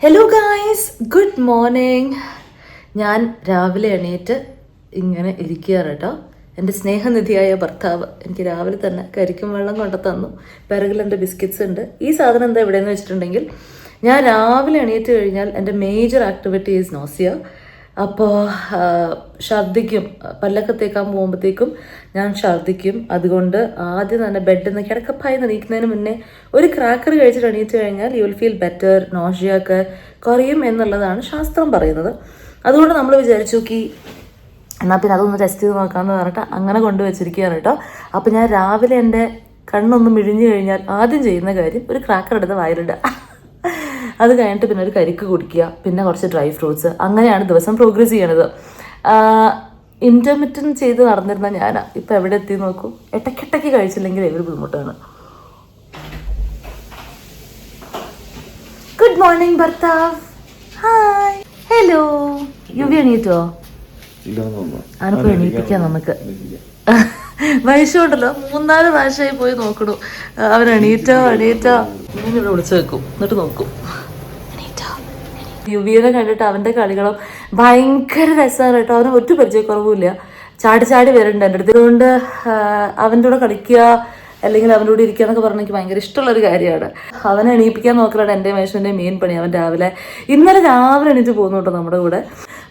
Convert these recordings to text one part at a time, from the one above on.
Hello guys, good morning. ഞാൻ രാവിലെ എണീറ്റ് ഇങ്ങനെ ഇരിക്കുകയാണ് കേട്ടോ. എൻ്റെ സ്നേഹനിധിയായ ഭർത്താവ് എനിക്ക് രാവിലെ തന്നെ കരിക്കും വെള്ളം കൊണ്ടു തന്നു. പിറകിൽ എൻ്റെ ബിസ്ക്കറ്റ്സ് ഉണ്ട്. ഈ സാധനം എന്താ എവിടെയെന്ന് വെച്ചിട്ടുണ്ടെങ്കിൽ, ഞാൻ രാവിലെ എണീറ്റ് കഴിഞ്ഞാൽ എൻ്റെ മേജർ ആക്ടിവിറ്റി ഈസ് നോസിയ. അപ്പോൾ ഛർദ്ദിക്കും. പല്ലൊക്കെ തേക്കാൻ പോകുമ്പോഴത്തേക്കും ഞാൻ ഛർദ്ദിക്കും. അതുകൊണ്ട് ആദ്യം തന്നെ ബെഡിൽ നിന്ന് കിടക്കപ്പായി നീക്കുന്നതിന് മുന്നേ ഒരു ക്രാക്കർ കഴിച്ചിട്ട് എണീറ്റ് കഴിഞ്ഞാൽ യു വിൽ ഫീൽ ബെറ്റർ, നോഷിയൊക്കെ കുറയും എന്നുള്ളതാണ് ശാസ്ത്രം പറയുന്നത്. അതുകൊണ്ട് നമ്മൾ വിചാരിച്ചു എന്നാൽ പിന്നെ അതൊന്ന് ടെസ്റ്റ് ചെയ്ത് നോക്കാമെന്ന് പറഞ്ഞിട്ട് അങ്ങനെ കൊണ്ടുവച്ചിരിക്കുകയാണ് കേട്ടോ. അപ്പോൾ ഞാൻ രാവിലെ എൻ്റെ കണ്ണൊന്ന് മിഴിഞ്ഞു കഴിഞ്ഞാൽ ആദ്യം ചെയ്യുന്ന കാര്യം ഒരു ക്രാക്കർ എടുത്ത് വായിലിടുക. അത് കഴിഞ്ഞിട്ട് പിന്നെ ഒരു കരിക്ക് കുടിക്കുക, പിന്നെ കുറച്ച് ഡ്രൈ ഫ്രൂട്ട്സ്. അങ്ങനെയാണ് ദിവസം പ്രോഗ്രസ് ചെയ്യണത്. ഇൻ്റർമിറ്റൻറ്റ് ചെയ്ത് നടന്നിരുന്ന ഞാൻ ഇപ്പം എവിടെ എത്തി നോക്കൂ. ഇടയ്ക്കിടയ്ക്ക് കഴിച്ചില്ലെങ്കിൽ ഒരു ബുദ്ധിമുട്ടാണ്. ഗുഡ് മോർണിംഗ് ഭർത്താവ്. ഹായ്. ഹലോ. യുവി എണീറ്റോ? ആനപ്പോൾ എണീപ്പിക്കാം നമുക്ക്. വയസ്സുണ്ടല്ലോ, 3-4 പ്രാവശ്യമായി പോയി നോക്കണു അവൻ എണീറ്റോ. ഞാനിവിടെ വിളിച്ചു വെക്കും, എന്നിട്ട് നോക്കും യുവിയെ കണ്ടിട്ട്. അവൻ്റെ കളികളും ഭയങ്കര രസമാണ് കേട്ടോ. അവന് ഒറ്റ പരിചയക്കുറവുമില്ല. ചാടി വരുന്നുണ്ട് എൻ്റെ അടുത്ത്. അതുകൊണ്ട് അവൻ്റെ കൂടെ കളിക്കുക അല്ലെങ്കിൽ അവൻ്റെ കൂടെ ഇരിക്കുക എന്നൊക്കെ പറഞ്ഞാൽ എനിക്ക് ഭയങ്കര ഇഷ്ടമുള്ളൊരു കാര്യമാണ്. അവനെ എണീപ്പിക്കാൻ നോക്കലാണ് എൻ്റെ മനുഷ്യൻ്റെ മെയിൻ പണി. അവൻ ഇന്നലെ രാവിലെ എണീറ്റ് പോകുന്നു കേട്ടോ നമ്മുടെ കൂടെ.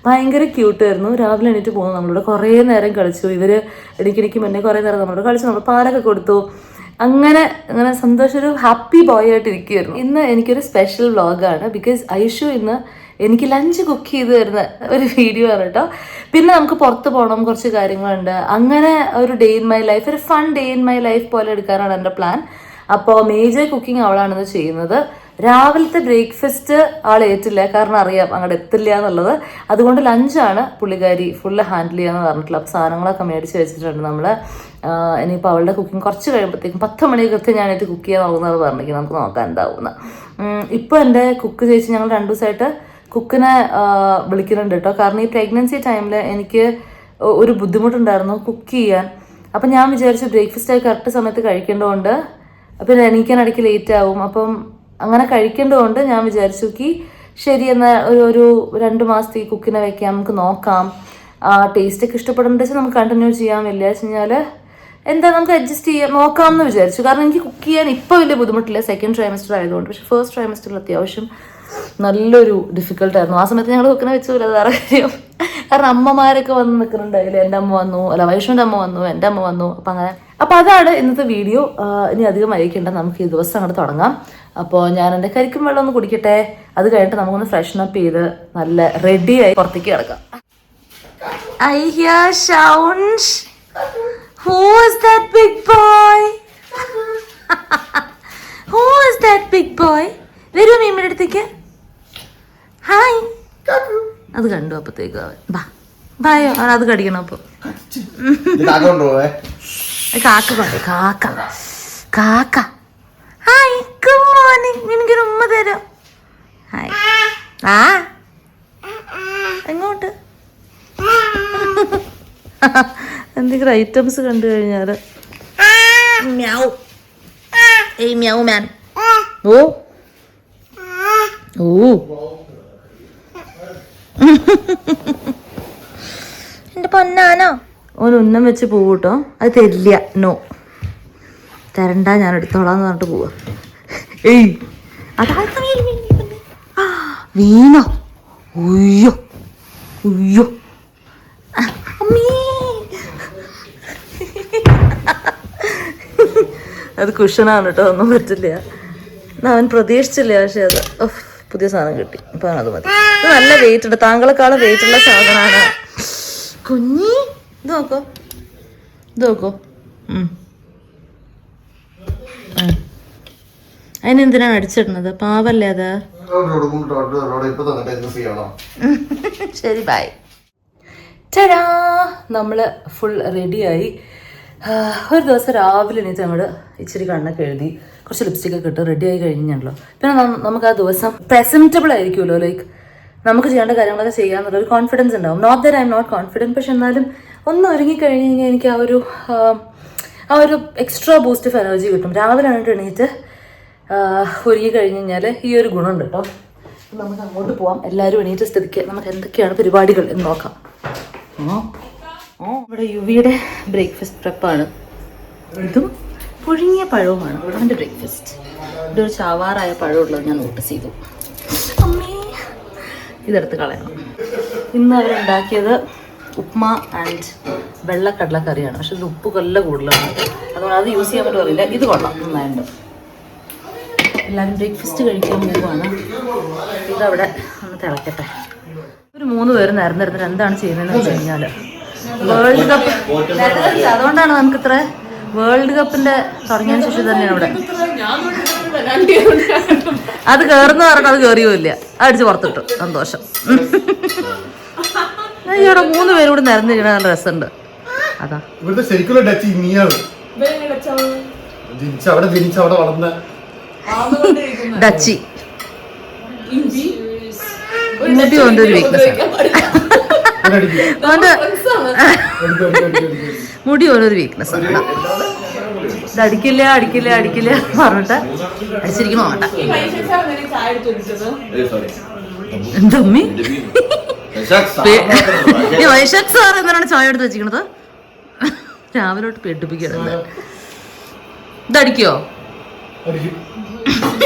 ഭയങ്കര ക്യൂട്ടായിരുന്നു. രാവിലെ എണീറ്റ് പോകുന്നു നമ്മളിവിടെ. കുറേ നേരം കളിച്ചു. ഇവർ ഇടയ്ക്കിടയ്ക്ക് മുന്നേ കുറേ നേരം നമ്മളോട് കളിച്ചു. നമ്മൾ പാലൊക്കെ കൊടുത്തു. അങ്ങനെ സന്തോഷം, ഒരു ഹാപ്പി ബോയ് ആയിട്ട് ഇരിക്കുകയായിരുന്നു. ഇന്ന് എനിക്കൊരു സ്പെഷ്യൽ വ്ളോഗാണ്. ബിക്കോസ് ഐഷു ഇന്ന് എനിക്ക് ലഞ്ച് കുക്ക് ചെയ്ത് തരുന്ന ഒരു വീഡിയോ ആണ് കേട്ടോ. പിന്നെ നമുക്ക് പുറത്ത് പോകണം, കുറച്ച് കാര്യങ്ങളുണ്ട്. അങ്ങനെ ഒരു ഡേ ഇൻ മൈ ലൈഫ്, ഒരു fun day in my life പോലെ എടുക്കാനാണ് എൻ്റെ പ്ലാൻ. അപ്പോൾ മേജർ കുക്കിംഗ് അവളാണിന്ന് ചെയ്യുന്നത്. രാവിലത്തെ ബ്രേക്ക്ഫാസ്റ്റ് ആൾ ഏറ്റില്ല, കാരണം അറിയാം അങ്ങോട്ട് എത്തില്ല എന്നുള്ളത്. അതുകൊണ്ട് ലഞ്ചാണ് പുള്ളിക്കാരി ഫുള്ള് ഹാൻഡിൽ ചെയ്യാന്ന് പറഞ്ഞിട്ടുള്ള. അപ്പോൾ സാധനങ്ങളൊക്കെ മേടിച്ച് വെച്ചിട്ടുണ്ട് നമ്മൾ. ഇനിയിപ്പോൾ അവളുടെ കുക്കിംഗ് കുറച്ച് കഴിയുമ്പോഴത്തേക്കും 10 മണി കൃത്യം ഞാനായിട്ട് കുക്ക് ചെയ്യാൻ നോക്കുന്നത് പറഞ്ഞെങ്കിൽ നമുക്ക് നോക്കാൻ എന്താവുന്ന. ഇപ്പോൾ എൻ്റെ കുക്ക് ചേച്ചി ഞങ്ങൾ 2 ദിവസമായിട്ട് കുക്കിനെ വിളിക്കുന്നുണ്ട് കേട്ടോ. കാരണം ഈ പ്രഗ്നൻസി ടൈമിൽ എനിക്ക് ഒരു ബുദ്ധിമുട്ടുണ്ടായിരുന്നു കുക്ക് ചെയ്യാൻ. അപ്പം ഞാൻ വിചാരിച്ചു ബ്രേക്ക്ഫാസ്റ്റ് കറക്റ്റ് സമയത്ത് കഴിക്കേണ്ടതുകൊണ്ട് പിന്നെ എണീക്കാനിടയ്ക്ക് ലേറ്റ് ആവും. അപ്പം അങ്ങനെ കഴിക്കേണ്ടതുകൊണ്ട് ഞാൻ വിചാരിച്ചു ശരി എന്നാൽ ഒരു 2 മാസത്തേക്ക് കുക്കിനെ വെക്കാം, നമുക്ക് നോക്കാം. ടേസ്റ്റൊക്കെ ഇഷ്ടപ്പെടുന്നുണ്ട് വെച്ചാൽ നമുക്ക് കണ്ടിന്യൂ ചെയ്യാൻ. ഇല്ല വെച്ച് കഴിഞ്ഞാൽ എന്താ നമുക്ക് അഡ്ജസ്റ്റ് ചെയ്യാൻ നോക്കാമെന്ന് വിചാരിച്ചു. കാരണം എനിക്ക് കുക്ക് ചെയ്യാൻ ഇപ്പോൾ വലിയ ബുദ്ധിമുട്ടില്ല, സെക്കൻഡ് ട്രൈമസ്റ്റർ ആയതുകൊണ്ട്. പക്ഷേ ഫസ്റ്റ് ട്രൈമസ്റ്ററിൽ അത്യാവശ്യം നല്ലൊരു ഡിഫിക്കൽട്ടായിരുന്നു. ആ സമയത്ത് ഞങ്ങൾ കുക്കിനെ വെച്ചില്ല, അത് വേറെ കാര്യം. കാരണം അമ്മമാരൊക്കെ വന്ന് നിൽക്കുന്നുണ്ടായില്ല. എൻ്റെ അമ്മ വന്നു, അല്ല വൈഷ്ണുവിൻ്റെ അമ്മ വന്നു, എൻ്റെ അമ്മ വന്നു. അപ്പം അങ്ങനെ. അപ്പോൾ അതാണ് ഇന്നത്തെ വീഡിയോ. ഇനി അധികം വൈകിക്കേണ്ട, നമുക്ക് ഈ ദിവസം അങ്ങോട്ട് തുടങ്ങാം. അപ്പോൾ ഞാൻ എൻ്റെ കരിക്കും വെള്ളം ഒന്ന് കുടിക്കട്ടെ. അത് കഴിഞ്ഞിട്ട് നമുക്കൊന്ന് ഫ്രഷ്നപ്പ് ചെയ്ത് നല്ല റെഡിയായി പുറത്തേക്ക് കിടക്കാം. I hear sounds. Who is that big boy? Who is that big boy? വരൂ മീമിൻ്റെ അടുത്തേക്ക്. ഹായ്. അത് കണ്ടു അപ്പത്തേക്ക് അവൻ ബായോ അവൻ അത് കടിക്കണം. അപ്പോൾ കാക്ക ഹായ്, ഗുഡ് മോർണിംഗ്. എനിക്കൊരു ഉമ്മ തരാം. ഹായ്. എങ്ങോട്ട്? എന്തെങ്കിലും ഐറ്റംസ് കണ്ടു കഴിഞ്ഞാൽ മ്യാവ്. ഏയ് മ്യാവ് മാൻ. ഓ എൻ്റെ പൊന്നാനോ. ഓൻ ഉന്നം വെച്ച് പോവൂട്ടോ. അത് തരില്ല, നോ തരണ്ട, ഞാൻ എടുത്തോളാന്ന് പറഞ്ഞിട്ട് പോവാ. ഏയ് അതാ വീണോ? ഉയ്യോ ഉയ്യോ അമ്മീ. അത് കുഷനാണ് കേട്ടോ, ഒന്നും പറ്റില്ല. അവൻ പ്രതീക്ഷിച്ചില്ല. പക്ഷെ അത് പുതിയ സാധനം കിട്ടി. അപ്പം അത് മതി. ഇത് നല്ല വെയിറ്റ് ഉണ്ട്, താങ്കളെക്കാളും വെയിറ്റ് ഉള്ള സാധനമാണ്. കുഞ്ഞി ഇത് നോക്കോ. അതിനെന്തിനാണ് അടിച്ചിടുന്നത്? പാവല്ലേ അത്. ശരി, ബൈ. ചേടാ, നമ്മൾ ഫുൾ റെഡിയായി. ഒരു ദിവസം രാവിലെ എണീറ്റ് അങ്ങോട്ട് ഇച്ചിരി കണ്ണൊക്കെ എഴുതി കുറച്ച് ലിപ്സ്റ്റിക്കൊക്കെ ഇട്ട് റെഡിയായി കഴിഞ്ഞാണല്ലോ. പിന്നെ നമുക്ക് ആ ദിവസം പ്രസൻറ്റബിൾ ആയിരിക്കുമല്ലോ. ലൈക്ക് നമുക്ക് ചെയ്യേണ്ട കാര്യങ്ങളൊക്കെ ചെയ്യാന്നുള്ളൊരു കോൺഫിഡൻസ് ഉണ്ടാവും. Not that I'm not confident, പക്ഷെ എന്നാലും ഒന്ന് ഒരുങ്ങിക്കഴിഞ്ഞ് കഴിഞ്ഞാൽ എനിക്ക് ആ ഒരു എക്സ്ട്രാ ബൂസ്റ്റ് ഓഫ് എനർജി കിട്ടും. രാവിലെ എണീറ്റ് ഒരുങ്ങി കഴിഞ്ഞ് കഴിഞ്ഞാൽ ഈ ഒരു ഗുണമുണ്ട് കേട്ടോ. നമുക്ക് അങ്ങോട്ട് പോവാം. എല്ലാവരും എണീറ്റ സ്ഥിതിക്ക് നമുക്ക് എന്തൊക്കെയാണ് പരിപാടികൾ എന്ന് നോക്കാം. ഇവിടെ യുവിയുടെ ബ്രേക്ക്ഫാസ്റ്റ് പ്രെപ്പാണ്. ഇതും പുഴുങ്ങിയ പഴവുമാണ് അവൻ്റെ ബ്രേക്ക്ഫാസ്റ്റ്. ഇതൊരു ചാവാറായ പഴമുള്ളത് ഞാൻ നോട്ടീസ് ചെയ്തു. അമ്മേ, ഇതെടുത്ത് കളയണം. ഇന്ന് അവരുണ്ടാക്കിയത് ഉപ്മ ആൻഡ് വെള്ളക്കടലക്കറിയാണ്. പക്ഷെ ഇത് ഉപ്പ് കൊല്ല കൂടുതലാണ്, അതുകൊണ്ട് അത് യൂസ് ചെയ്യാൻ പറ്റും അറിയില്ല. ഇത് കൊള്ളാം, നന്നായിട്ട്. എല്ലാവരും ബ്രേക്ക്ഫാസ്റ്റ് കഴിക്കാൻ പോവുകയാണ്. ഇതവിടെ ഒന്ന് തിളക്കട്ടെ. ഒരു 3 പേര് നിരന്നിരുന്നിട്ട് എന്താണ് ചെയ്യുന്നതെന്ന് വെച്ച് കഴിഞ്ഞാൽ വേൾഡ് കപ്പ്, അതുകൊണ്ടാണ് നമുക്കിത്ര വേൾഡ് കപ്പിന്റെ തുടങ്ങിയതിന് ശേഷം തന്നെയാണ് ഇവിടെ. അത് കയറുന്ന പറഞ്ഞാൽ അത് കയറിയുമില്ല, അടിച്ച് പുറത്തിട്ടു. സന്തോഷം. ഇവിടെ 3 പേരും കൂടി നിരന്നിരിക്കണ നല്ല രസമുണ്ട്. അതാ ഇവിടുത്തെ ശരിക്കുള്ള ഡച്ച് ഇനിയാണ്. ഡച്ചി മുടി കൊണ്ട് ഒരു വീക്ക്നെസ് ആണ്. മുടി ഓരോരു വീക്ക്നെസ് ആണ്. ഇത് അടിക്കില്ല അടിക്കില്ല അടിക്കില്ല പറഞ്ഞിട്ട് അടിച്ചിരിക്കണോ വേണ്ട. എന്തമ്മി വൈശാഖ് സാർ എന്തിനാണ് ചായ എടുത്ത് വെച്ചിരിക്കണത്? രാവിലോട്ട് പേടിപ്പിക്കണത്. ഇതടിക്കോ?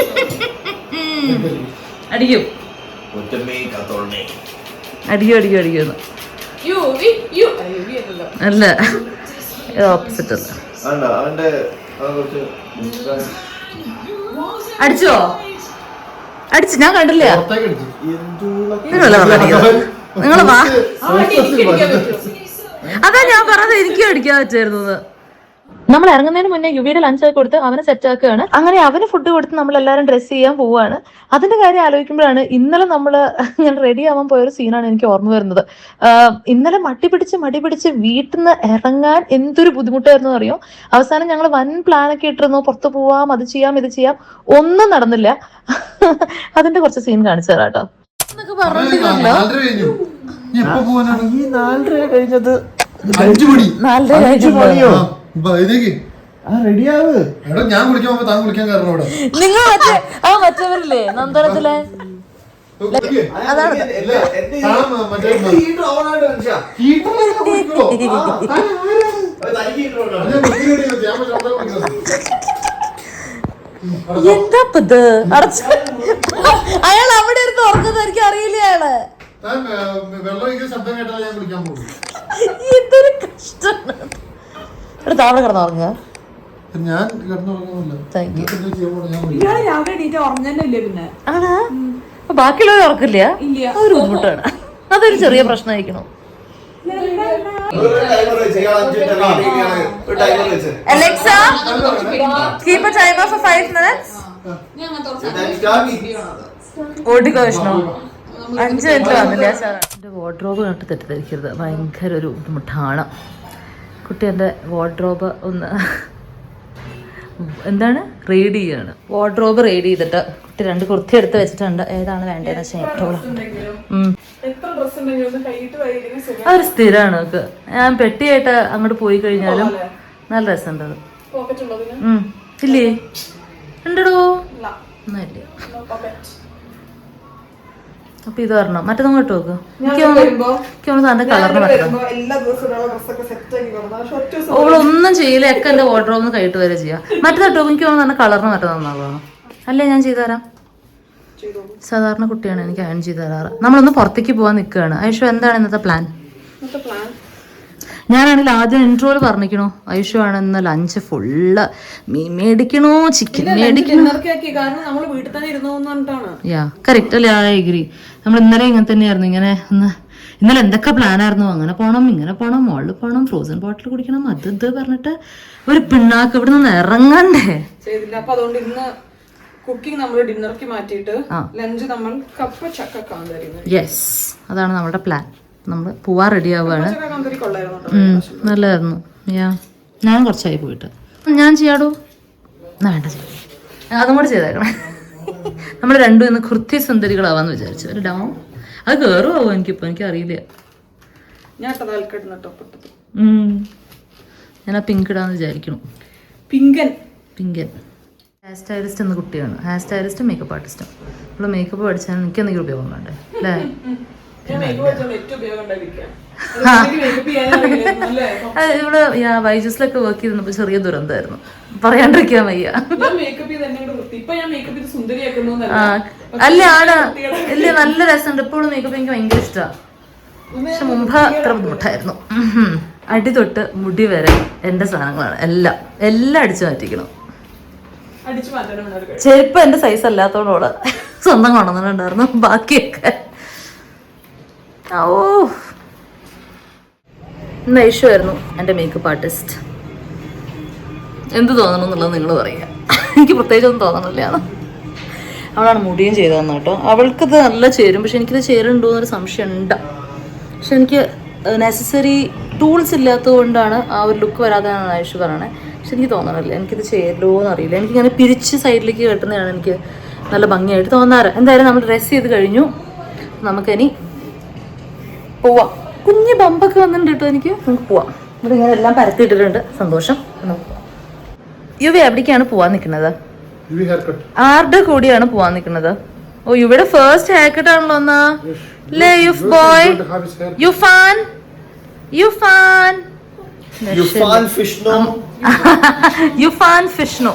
അടിക്കും അടിക്കും അടിക്കും അടിക്കുന്നു. അല്ല, ഓപ്പോസിറ്റ് അല്ല. അടിച്ചോ? അടിച്ചു, ഞാൻ കണ്ടില്ല. നിങ്ങളല്ല പറഞ്ഞത്, നിങ്ങള് വാ. അതാ ഞാൻ പറഞ്ഞത്, എനിക്കും അടിക്കാൻ പറ്റായിരുന്നത്. നമ്മൾ ഇറങ്ങുന്നതിന് മുന്നേ യുവിയുടെ ലഞ്ചൊക്കെ കൊടുത്ത് അവനെ സെറ്റ് ആക്കുകയാണ്. അങ്ങനെ അവന് ഫുഡ് കൊടുത്ത് നമ്മൾ എല്ലാവരും ഡ്രസ്സ് ചെയ്യാൻ പോവുകയാണ്. അതിന്റെ കാര്യം ആലോചിക്കുമ്പോഴാണ് ഇന്നലെ നമ്മൾ ഇങ്ങനെ റെഡി ആവാൻ പോയൊരു സീനാണ് എനിക്ക് ഓർമ്മ വരുന്നത്. ഇന്നലെ മടി പിടിച്ച് വീട്ടിൽ നിന്ന് ഇറങ്ങാൻ എന്തൊരു ബുദ്ധിമുട്ടായിരുന്നു അറിയോ. അവസാനം ഞങ്ങൾ വൻ പ്ലാനൊക്കെ ഇട്ടിരുന്നു, പുറത്ത് പോവാം, അത് ചെയ്യാം ഇത് ചെയ്യാം, ഒന്നും നടന്നില്ല. അതിന്റെ കുറച്ച് സീൻ കാണിച്ചു തരാം കേട്ടോ. പറഞ്ഞിട്ടുണ്ടല്ലോ 4:30 കഴിഞ്ഞത്. നിങ്ങൾ മറ്റവരില്ലേ നന്ദനത്തിലെ, അതാണ് എന്താ ഇത് അടച്ച. അയാൾ അവിടെ ഇരുന്ന് ഉറങ്ങുന്നത് എനിക്ക് അറിയില്ല. അയാള് എന്തൊരു കഷ്ടമാണ്. താഴെ കിടന്നുറങ്ങുക. ആണാ? ബാക്കിയുള്ളവർ ഉറക്കില്ല, അതൊരു ബുദ്ധിമുട്ടാണ്. അതൊരു ചെറിയ പ്രശ്നമായിരിക്കണം. Alexa, keep a timer for 5 minutes. ഓടിക്കോ വിഷ്ണു. 5 മിനിറ്റ് വന്നില്ല. എൻ്റെ വാർഡ്രോബ് കണ്ടിട്ട് തെറ്റിദ്ധരിക്കരുത്, ഭയങ്കര ഒരു ബുദ്ധിമുട്ടാണ്. കുട്ടി എൻ്റെ വാർഡ്രോബ് ഒന്ന് എന്താണ് റെയ്ഡ് ചെയ്യാണ്. വാർഡ്രോബ് റെയ്ഡ് ചെയ്തിട്ട് കുട്ടി 2 കുർത്തി എടുത്ത് വെച്ചിട്ടുണ്ട്. ഏതാണ് വേണ്ടതെന്ന് വെച്ചാൽ ഏറ്റവും അതൊരു സ്ഥിരമാണ് നമുക്ക്. ഞാൻ പെട്ടിയായിട്ട് അങ്ങോട്ട് പോയി കഴിഞ്ഞാലും നല്ല രസമുണ്ട് അത്. ഇല്ലേ? ഉണ്ടോ? ഒന്നുമില്ല. അപ്പൊ ഇത് പറഞ്ഞോ, മറ്റൊന്നും കേട്ടോ നോക്ക്. എനിക്ക് തന്റെ കളറിന് പറ്റണം. ഓളൊന്നും ചെയ്യില്ല, ഒക്കെ എന്റെ വാർഡ്രോബിന്ന് കൈയിട്ട് വരെ ചെയ്യാം. മറ്റേതോ എനിക്ക് തന്നെ കളറിന് പറ്റുന്നതാണോ? അല്ലേ, ഞാൻ ചെയ്തു തരാം. സാധാരണ കുട്ടിയാണ്, എനിക്ക് അയൺ ചെയ്ത് തരാറ്. നമ്മളൊന്ന് പുറത്തേക്ക് പോകാൻ നിൽക്കുകയാണ്. ഐഷു, എന്താണ് ഇന്നത്തെ പ്ലാൻ? ഞാനാണെങ്കിൽ ആദ്യം ഇൻട്രോയിൽ പറഞ്ഞിരിക്കണോ, ഐഷു ആണ് ഇന്ന് ലഞ്ച് ഫുള്ള് മീൻ മേടിക്കണോ, ചിക്കൻ മേടിക്കണോ. യാ കറക്റ്റ് അല്ലേ, ഐ അഗ്രി. നമ്മൾ ഇന്നലെ ഇങ്ങനെ തന്നെയായിരുന്നു. ഇന്നലെ എന്തൊക്കെ പ്ലാനായിരുന്നു. അങ്ങനെ പോണം, ഇങ്ങനെ പോണം, മോളിൽ പോണം, ഫ്രോസൺ ബോട്ടിൽ കുടിക്കണം, അത് ഇത് പറഞ്ഞിട്ട് ഒരു പിണ്ണാക്ക് ഇവിടെ നിന്ന് ഇറങ്ങണ്ടേ. കുക്കിംഗ് നമ്മൾ ഡിന്നർക്ക് മാറ്റിയിട്ട് ലഞ്ച് നമ്മൾ കപ്പ ചക്ക. യെസ്, അതാണ് നമ്മുടെ പ്ലാൻ. നമ്മൾ പോവാൻ റെഡി ആവുകയാണ്. നല്ലതായിരുന്നു. ഞാൻ കുറച്ചായി പോയിട്ട്. ഞാൻ ചെയ്യാടോ? വേണ്ട, ചെയ്യാം. അതും കൂടെ ചെയ്തേക്കണേ. നമ്മൾ രണ്ടും ഇന്ന് കൃത്യ സുന്ദരികളാവാന്ന് വിചാരിച്ചു. ഒരു ഡൗൺ അത് കയറുമാവോ എനിക്കിപ്പോ, എനിക്കറിയില്ല. ഞാൻ ആ പിങ്ക് ഇടാന്ന് വിചാരിക്കണം. പിങ്കൻ. ഹെയർ സ്റ്റൈലിസ്റ്റ് എന്ന കുട്ടിയാണ്. ഹെയർ സ്റ്റൈലിസ്റ്റും മേക്കപ്പ് ആർട്ടിസ്റ്റും. ഇപ്പോൾ മേക്കപ്പ് പഠിച്ചാൽ എനിക്ക് എന്തെങ്കിലും ഉപയോഗം വേണ്ടേ അല്ലേ? ഇവിടെ വൈജസിലൊക്കെ വർക്ക് ചെയ്തപ്പോൾ ചെറിയ ദുരന്തമായിരുന്നു, പറയാണ്ടിരിക്കാൻ വയ്യ. അല്ല ആണ് ഇല്ല, നല്ല രസമുണ്ട്. ഇപ്പോഴും മേക്കപ്പ് എനിക്ക് ഭയങ്കര ഇഷ്ടമാണ്. പക്ഷെ മുമ്പ് അത്ര ബുദ്ധിമുട്ടായിരുന്നു. അടി തൊട്ട് മുടി വരെ എന്റെ സാധനങ്ങളാണ്. എല്ലാം അടിച്ചു മാറ്റിക്കണം. ചെരുപ്പ് എന്റെ സൈസ് അല്ലാത്തോടെ സ്വന്തം കൊണ്ടുവന്നിട്ടുണ്ടായിരുന്നു ബാക്കിയൊക്കെ. ഓ, ഇന്ന് ഐഷുവായിരുന്നു എൻ്റെ മേക്കപ്പ് ആർട്ടിസ്റ്റ്. എന്ത് തോന്നണം എന്നുള്ളത് നിങ്ങൾ പറയുക. എനിക്ക് പ്രത്യേകിച്ചൊന്നും തോന്നണില്ല. അവളാണ് മുടിയും ചെയ്തു തന്നെ കേട്ടോ. അവൾക്കത് നല്ല ചേരും, പക്ഷെ എനിക്കിത് ചേരുന്നുണ്ടോ എന്നൊരു സംശയം ഉണ്ട്. പക്ഷെ എനിക്ക് നെസസറി ടൂൾസ് ഇല്ലാത്തത് കൊണ്ടാണ് ആ ഒരു ലുക്ക് വരാതെയാണ് ഐഷു പറയണേ. പക്ഷെ എനിക്ക് തോന്നണില്ല എനിക്കിത് ചേരുമോ എന്നറിയില്ല. എനിക്കിങ്ങനെ പിരിച്ച് സൈഡിലേക്ക് കെട്ടുന്നതാണ് എനിക്ക് നല്ല ഭംഗിയായിട്ട് തോന്നാറ്. എന്തായാലും നമ്മൾ ഡ്രസ്സ് ചെയ്ത് കഴിഞ്ഞു, നമുക്കിനി പോവാം. കുഞ്ഞ് ബമ്പൊക്കെ വന്നിട്ടുണ്ട് കേട്ടോ എനിക്ക്. നമുക്ക് പോവാം. ഇവിടെ ഇങ്ങനെ എല്ലാം പരത്തിയിട്ടിട്ടുണ്ട്. സന്തോഷം. യുവി എവിടേക്കാണ് പോവാൻ നിൽക്കുന്നത്? ആരുടെ കൂടിയാണ് പോവാൻ നിൽക്കുന്നത്? ഓ, യുവിയുടെ ഫസ്റ്റ് ഹെയർ കട്ട് ആണല്ലോ എന്നാ അല്ലേ? യുഫ് ബോയ്, യുഫാൻ ഫിഷ്ണു.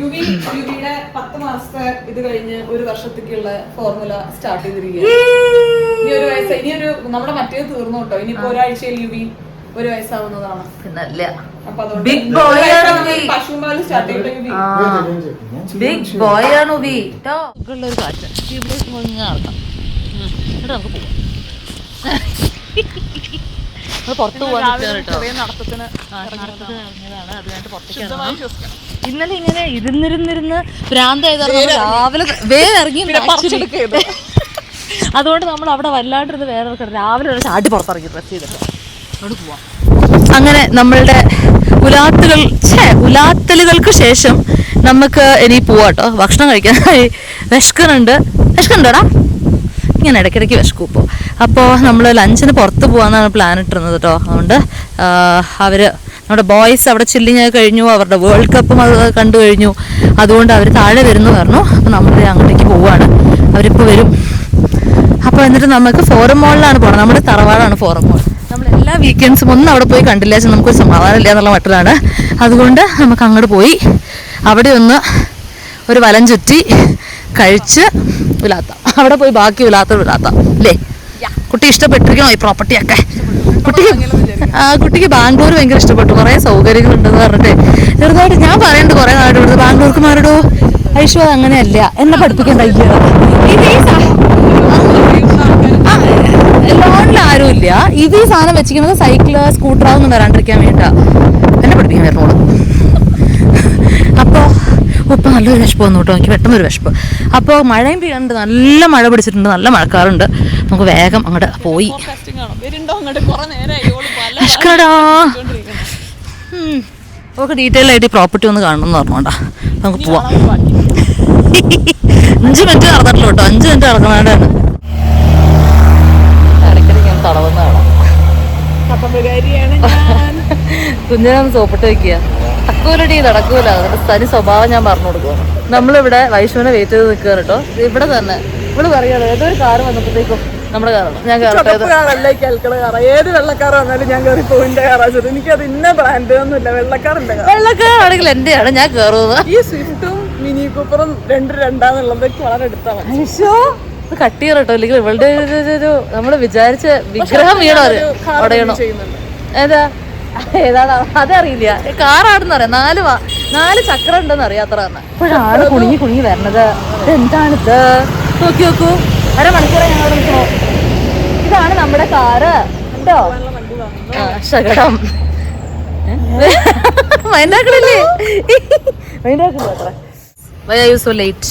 യുവിയുടെ 10 മാസത്തെ ഇത് കഴിഞ്ഞ് 1 വർഷത്തേക്കുള്ള ഫോർമുല സ്റ്റാർട്ട് ചെയ്തിരിക്കുകയാണ്. ഇനി നമ്മുടെ മറ്റേത് തീർന്നു കേട്ടോ. ഇനിയിപ്പോ ഒരാഴ്ചയിൽ യുവി 1 വയസ്സാവുന്നതാണ്. അപ്പൊ അതുകൊണ്ട് പശുപാല് സ്റ്റാർട്ട് ചെയ്തിട്ട് ബിഗ് ബോയ് ആണ് ഉവി. ഉള്ളൊരു കാറ്റ് ഇവിടെ നടക്കാം. ഇവിടെ നമുക്ക് പോവാം. പുറത്ത് പോകാൻ ചെറിയ നടത്തത്തിന് ഇറങ്ങിയതാണ്. അത് കഴിഞ്ഞിട്ട് പുറത്തേക്ക് ഇന്നലെ ഇങ്ങനെ ഇരുന്നിരുന്നിരുന്ന് ഭ്രാന്തായതാണ്. രാവിലെ വേറെ ഇറങ്ങി അതുകൊണ്ട് നമ്മൾ അവിടെ വല്ലാണ്ടിരുന്ന് വേറെ രാവിലെ ഒരു ചാടി പുറത്തിറങ്ങി ഡ്രസ് ചെയ്തിട്ട് അവിടെ പോവാം. അങ്ങനെ നമ്മളുടെ ഉലാത്തലുകൾക്ക് ശേഷം നമുക്ക് ഇനി പോവാട്ടോ. ഭക്ഷണം കഴിക്കാൻ വിശക്കുന്നുണ്ടോടാ? ഇങ്ങനെ ഇടയ്ക്കിടയ്ക്ക് വിശക്കും ഇപ്പോൾ. അപ്പോൾ നമ്മൾ ലഞ്ചിന് പുറത്ത് പോകാമെന്നാണ് പ്ലാൻ ഇട്ടിരുന്നത് കേട്ടോ. അതുകൊണ്ട് നമ്മുടെ ബോയ്സ് അവിടെ ചില്ലിങ് കഴിഞ്ഞു, അവരുടെ വേൾഡ് കപ്പും അത് കണ്ടു കഴിഞ്ഞു. അതുകൊണ്ട് അവർ താഴെ വരുന്നു പറഞ്ഞു. അപ്പോൾ നമ്മൾ അങ്ങോട്ടേക്ക് പോവുകയാണ്. അവരിപ്പോൾ വരും. അപ്പോൾ എന്നിട്ട് നമുക്ക് ഫോറം മോളിലാണ് പോകണം. നമ്മുടെ തറവാടാണ് ഫോറം മോൾ. നമ്മൾ എല്ലാ വീക്കെൻഡ്സും ഒന്നും അവിടെ പോയി കണ്ടില്ല വെച്ചാൽ നമുക്കൊരു സമാധാനം ഇല്ല എന്നുള്ള മട്ടിലാണ്. അതുകൊണ്ട് നമുക്ക് അങ്ങോട്ട് പോയി അവിടെ ഒന്ന് ഒരു വലം ചുറ്റി കഴിച്ച് ഉലാത്താം. അവിടെ പോയി ബാക്കി ഉലാത്താം അല്ലേ? കുട്ടി ഇഷ്ടപ്പെട്ടിരിക്കണോ ഈ പ്രോപ്പർട്ടിയൊക്കെ? കുട്ടിക്ക് ബാംഗ്ലൂർ ഭയങ്കര ഇഷ്ടപ്പെട്ടു. കുറേ സൗകര്യങ്ങളുണ്ടെന്ന് പറഞ്ഞിട്ട് ചെറുതായിട്ട് ഞാൻ പറയുന്നുണ്ട് കുറേ നാട് ഇവിടുത്തെ ബാംഗ്ലൂർക്ക് മാറിടോ. ഐഷു അത് അങ്ങനെയല്ല, എന്നെ പഠിപ്പിക്കേണ്ട ലോണിൽ ആരുമില്ല. ഇത് ഈ സാധനം വെച്ചിരിക്കുന്നത് സൈക്കിള് സ്കൂട്ടറാവൊന്നും വരാണ്ടിരിക്കാൻ വേണ്ടിട്ടാ എന്നെ പഠിപ്പിക്കാൻ വരണോളൂ. അപ്പോൾ ഇപ്പം നല്ലൊരു വിശപ്പ് വന്നു കേട്ടോ. എനിക്ക് പെട്ടെന്നൊരു വിശപ്പ്. അപ്പോൾ മഴയും പെയ്യുന്നുണ്ട്, നല്ല മഴ പിടിച്ചിട്ടുണ്ട്, നല്ല മഴക്കാറുണ്ട്. നമുക്ക് വേഗം അങ്ങോട്ട് പോയി നമുക്ക് ഡീറ്റെയിൽ ആയിട്ട് ഈ പ്രോപ്പർട്ടി ഒന്ന് കാണണം എന്ന് പറഞ്ഞോണ്ടാ നമുക്ക് പോവാം. 5 മിനിറ്റ് നടന്നിട്ടുള്ളൂ കേട്ടോ. 5 മിനിറ്റ് നടക്കണേണ്ടാണ്. ഇടയ്ക്കിടയ്ക്ക് ഞാൻ തടവുന്ന കാണാം. കുഞ്ഞിനൊന്ന് സോപ്പിട്ട് വെക്കുക. തക്കൂലടി നടക്കൂല. അതിന്റെ തനി സ്വഭാവം ഞാൻ പറഞ്ഞു കൊടുക്കുന്നു. നമ്മളിവിടെ വൈഷ്ണുവിനെ വെയിറ്റ് ചെയ്ത് നിൽക്കുക കേട്ടോ. ഇവിടെ തന്നെ ഇവിടെ പറയാതെ ഏതൊരു കാറ് വന്നപ്പോഴത്തേക്കും നമ്മുടെ കാറാണ്. ഞാൻ ഏത് വെള്ളക്കാർ വന്നാലും ഞാൻ കയറി പോയിന്റെ കാറാച്ചത്. എനിക്കത് ഇന്ന ബ്രാൻഡ് ഒന്നുമില്ല. വെള്ളക്കാരാണെങ്കിൽ എന്റെയാണ്, ഞാൻ കയറുന്നത്. ഈ സ്വിഫ്റ്റും മിനി കൂപ്പറും 2 വളരെ എടുത്താണ്. കട്ട് ചെയ്യണം കേട്ടോ. അല്ലെങ്കിൽ ഇവളുടെ ഒരു നമ്മള് വിചാരിച്ച വിഗ്രഹം വീണോ ഉടയണോ? ഏതാണ് അതറിയില്ല. കാറാണെന്ന് അറിയാം. 4 ചക്രം ഉണ്ടെന്ന് അറിയാത്ര തന്നെ. ഇപ്പോഴാണ് കുണുങ്ങി വരണത്. എന്താണിത്? നോക്കി നോക്കൂ. അരമണിക്കൂറെ ഞങ്ങൾ നിൽക്കണോ. ഇതാണ് നമ്മുടെ കാറ് കേട്ടോ. ശകടം മൈൻഡാക്കണില്ലേ? Why are you so late?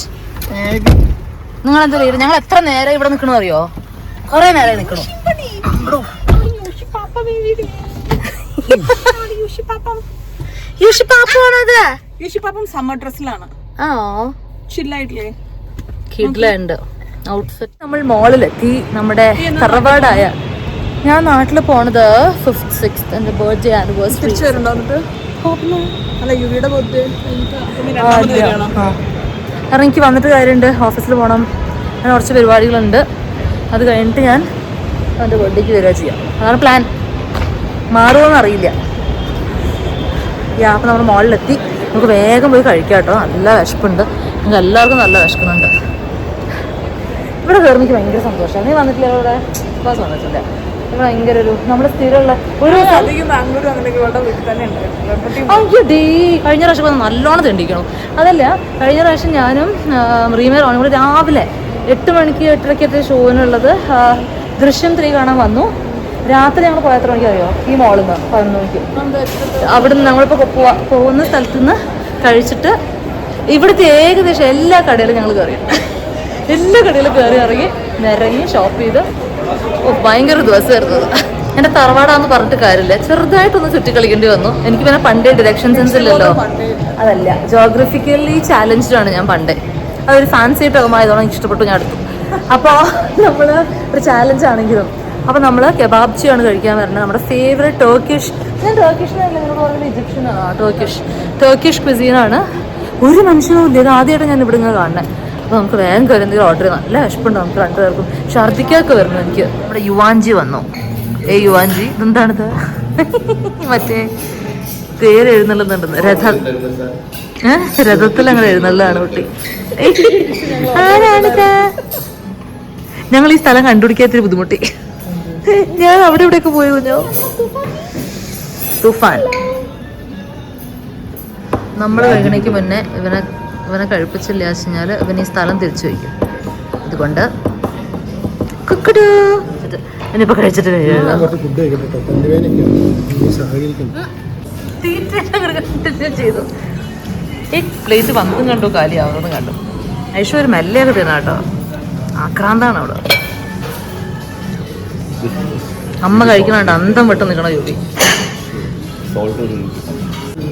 നിങ്ങൾ എന്താ ലേറ്റ്? ഞങ്ങൾ എത്ര നേരം ഇവിടെ നിൽക്കണോ അറിയോ? കൊറേ നേരം നിൽക്കണോ. സമ്മർ ഡ്രസ്സിലാണ്. കിഡ്ലുണ്ട് ഔട്ട്ഫിറ്റ്. നമ്മൾ മോളിലെത്തി. നമ്മുടെ തറവാടായ ഞാൻ നാട്ടിൽ പോണത് 5th 6th എന്റെ ബർത്ത്ഡേ ആനിവേഴ്സറി. അല്ല യുവിയുടെ ബർത്ത്ഡേ കാരണം എനിക്ക് വന്നിട്ട് കാര്യമുണ്ട്, ഓഫീസിൽ പോകണം, അങ്ങനെ കുറച്ച് പരിപാടികളുണ്ട്. അത് കഴിഞ്ഞിട്ട് ഞാൻ അവൻ്റെ ബർത്ത്ഡേക്ക് വരിക ചെയ്യാം. അതാണ് പ്ലാൻ. മാറുമോയെന്ന് അറിയില്ല. അപ്പോൾ നമ്മൾ മോളിലെത്തി. നമുക്ക് വേഗം പോയി കഴിക്കാം കേട്ടോ. നല്ല വിശപ്പുണ്ട്, നമുക്ക് എല്ലാവർക്കും നല്ല വിശക്കുന്നുണ്ട്. ഇവിടെ കയറുമ്പോൾ എനിക്ക് ഭയങ്കര സന്തോഷമാണ്. നീ വന്നിട്ടില്ല ഇവിടെ? ക്ലാസ് വന്നിട്ടില്ല. ഇവിടെ ഭയങ്കര ഒരു നമ്മുടെ സ്ഥിരമുള്ള ഒരു ബാംഗ്ലൂർ അങ്ങനെയൊക്കെ ഇവിടെ വീട്ടിൽ തന്നെ ഉണ്ട്. അയ്യോ ഡേ, കഴിഞ്ഞ പ്രാവശ്യം നല്ലോണം തെണ്ടിക്കണം. അതല്ല, കഴിഞ്ഞ പ്രാവശ്യം ഞാനും റീമേറാണ് ഇവിടെ രാവിലെ 8 മണിക്ക് 8:30 ഷോവിനുള്ളത് ദൃശ്യം 3 കാണാൻ വന്നു. രാത്രി ഞങ്ങൾ പോയ എത്ര മണിക്ക് അറിയോ? ഈ മോളിൽ നിന്ന് 11 മണിക്ക്. അവിടെ നിന്ന് ഞങ്ങളിപ്പോൾ പോകുന്ന സ്ഥലത്ത് നിന്ന് കഴിച്ചിട്ട് ഇവിടുത്തെ ഏകദേശം എല്ലാ കടയിലും ഞങ്ങൾ കയറിയിട്ടുണ്ട്. എല്ലാ കടയിലും കയറി ഇറങ്ങി നിരങ്ങി ഷോപ്പ് ചെയ്ത് ഭയങ്കര ദിവസമായിരുന്നു. എൻ്റെ തറവാടാന്ന് പറഞ്ഞിട്ട് കാര്യമില്ല, ചെറുതായിട്ടൊന്ന് ചുറ്റിക്കളിക്കേണ്ടി വന്നു. എനിക്ക് പിന്നെ പണ്ടേ ഡിറക്ഷൻ സെൻസ് ഇല്ലല്ലോ. അതല്ല, ജോഗ്രഫിക്കലി ചാലഞ്ച്ഡ് ആണ് ഞാൻ പണ്ടേ. അതൊരു ഫാൻസി ടേമായതോളം എനിക്ക് ഇഷ്ടപ്പെട്ടു, ഞാൻ എടുത്തു. അപ്പോൾ നമ്മൾ ഒരു ചാലഞ്ച് ആണെങ്കിലും അപ്പോൾ നമ്മൾ കെബാബ്ജിയാണ് കഴിക്കാൻ വരുന്നത്. നമ്മുടെ ഫേവറേറ്റ് ടർക്കിഷ്, ഞാൻ ടർക്കിഷിനല്ല നിങ്ങളോട് പറഞ്ഞത് ഈജിപ്ഷ്യനാണ്. ടർക്കിഷ് ക്വിസീനാണ്. ഒരു മനുഷ്യനും ഇല്ല. ഇത് ആദ്യമായിട്ട് ഞാൻ ഇവിടെ നിന്ന് കാണുന്നത്. അപ്പോൾ നമുക്ക് വേഗം കയറി എന്തെങ്കിലും ഓർഡർ ചെയ്യാം. നല്ല വിശപ്പുണ്ട് നമുക്ക് രണ്ടുപേർക്കും. ഛർദിക്കൊക്കെ വരുന്നു എനിക്ക്. നമ്മുടെ യുവാൻജി വന്നു. യുവാൻജി ഇതെന്താണിത്? മറ്റേ തേര് എഴുന്നള്ളുന്നുണ്ടെന്ന്. രഥത്തിൽ അങ്ങനെ എഴുന്നള്ളാണ് കുട്ടി. ആരാണിത്? ഞങ്ങൾ ഈ സ്ഥലം കണ്ടുപിടിക്കാത്തൊരു ബുദ്ധിമുട്ടി. ഞാൻ അവിടെ ഇവിടെയൊക്കെ പോയി കുഞ്ഞോ. തുഫാൻ നമ്മൾ കഴിക്കണേക്ക് മുന്നേ ഇവനെ കഴിപ്പിച്ചില്ല വെച്ച് കഴിഞ്ഞാൽ ഇവൻ ഈ സ്ഥലം തിരിച്ചു വയ്ക്കും. അതുകൊണ്ട് ഇനിയിപ്പോൾ കഴിച്ചിട്ട് ചെയ്തു. ഈ പ്ലേറ്റ് വന്നതും കണ്ടു, കാലിയാവുന്നതും കണ്ടു. ഐഷു ഒരു മെല്ലയൊക്കെ തിന്നാ കേട്ടോ. ആക്രാന്താണ് അവിടെ. അമ്മ കഴിക്കണുണ്ട് അന്തം വിട്ട് നിൽക്കണ ജോലി.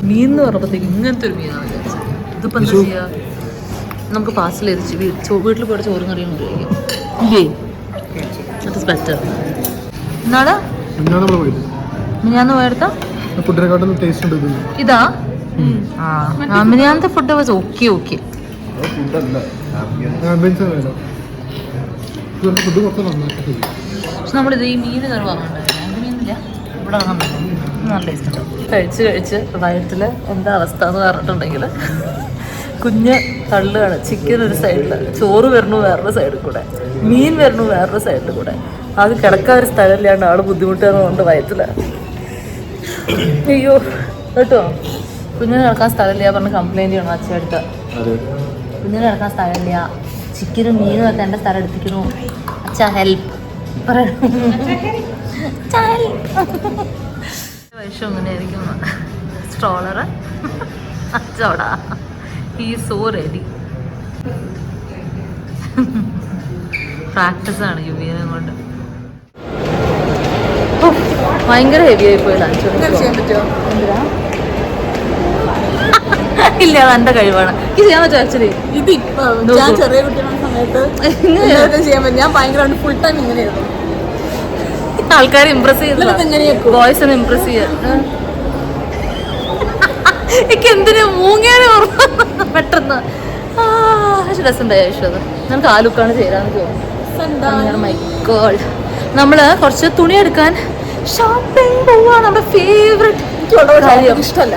മീൻ എന്ന് പറഞ്ഞപ്പോഴത്തേക്ക് ഇങ്ങനത്തെ ഒരു മീനാണ് വിചാരിച്ചത്. ഇതിപ്പോൾ എന്താ ചെയ്യുക? നമുക്ക് പാർസൽ ചെയ്ത് വീട്ടിൽ പോയിട്ട് ചോറും കറിയും കഴിക്കും. ഇല്ലേ, ദാറ്റ് ഈസ് ബെറ്റർ. എന്നാണ് ഞാൻ പോയെടുത്താ ഇതാ. മിനിയാന്നത്തെ ഫുഡ് വാസ് ഓക്കെ. പക്ഷെ നമ്മളിത് ഈ മീൻ കറി വാങ്ങണ്ടായിരുന്നു. മീനില്ല ഇവിടെ വാങ്ങാൻ പറ്റും. നല്ല ടേസ്റ്റ് ഉണ്ട്. കഴിച്ച് വയറ്റിൽ എന്താ അവസ്ഥ എന്ന് പറഞ്ഞിട്ടുണ്ടെങ്കിൽ കുഞ്ഞ് തള്ളുകയാണ്. ചിക്കൻ ഒരു സൈഡിൽ, ചോറ് വരണു വേറൊരു സൈഡിൽ കൂടെ, മീൻ വരണു വേറൊരു സൈഡിൽ കൂടെ. അത് കിടക്കാൻ ഒരു സ്ഥലമില്ലാണ്ട് ആൾ ബുദ്ധിമുട്ടുകൊണ്ട് വയറ്റിൽ. അയ്യോ കേട്ടോ, കുഞ്ഞിന് കിടക്കാൻ സ്ഥലമില്ല പറഞ്ഞ് കംപ്ലൈൻറ്റ് ചെയ്യണം അച്ഛടുത്ത്. കുഞ്ഞിന് കിടക്കാൻ സ്ഥലമില്ല, ചിക്കനും മീനും ഒക്കെ എൻ്റെ സ്ഥലം എടുപ്പിക്കണു. അച്ഛാ ഹെൽപ്പ് വയസ്സും ഇങ്ങനെയായിരിക്കും. സ്ട്രോളറ് അച്ചോടാ, ഹീ സോ റെഡി. പ്രാക്ടീസാണ് യുവിനെ കൊണ്ട്. ഭയങ്കര ഹെവി ആയി പോയി ലഞ്ച്. ചെയ്യാൻ പറ്റുമോ? ഇല്ല, അത് എൻ്റെ കഴിവാണ്. എനിക്ക് ചെയ്യാൻ പറ്റും ആക്ച്വലി. ഇതിപ്പോ ഞാൻ ചെറിയ കുട്ടികളുടെ സമയത്ത് ചെയ്യാൻ പറ്റും. ഞാൻ ഭയങ്കര ഫുൾ ടൈം ഇങ്ങനെയായിരുന്നു. ആൾക്കാരെ ഇംപ്രസ് ചെയ്ത് ബോയ്സിനെ ഇംപ്രസ് ചെയ്യാൻ. എനിക്ക് എന്തിനാ മൂങ്ങേനെ ഓർമ്മ പെട്ടെന്ന്. രസമുണ്ടായ വിഷയം. നമുക്ക് ആ ലുക്കാണ് ചേരാന്ന് തോന്നുന്നു. മൈ ഗോഡ്, നമ്മള് കുറച്ച് തുണി എടുക്കാൻ ഷോപ്പിംഗ് പോവാ. നമ്മുടെ ഫേവറേറ്റ് ഇഷ്ടമല്ല.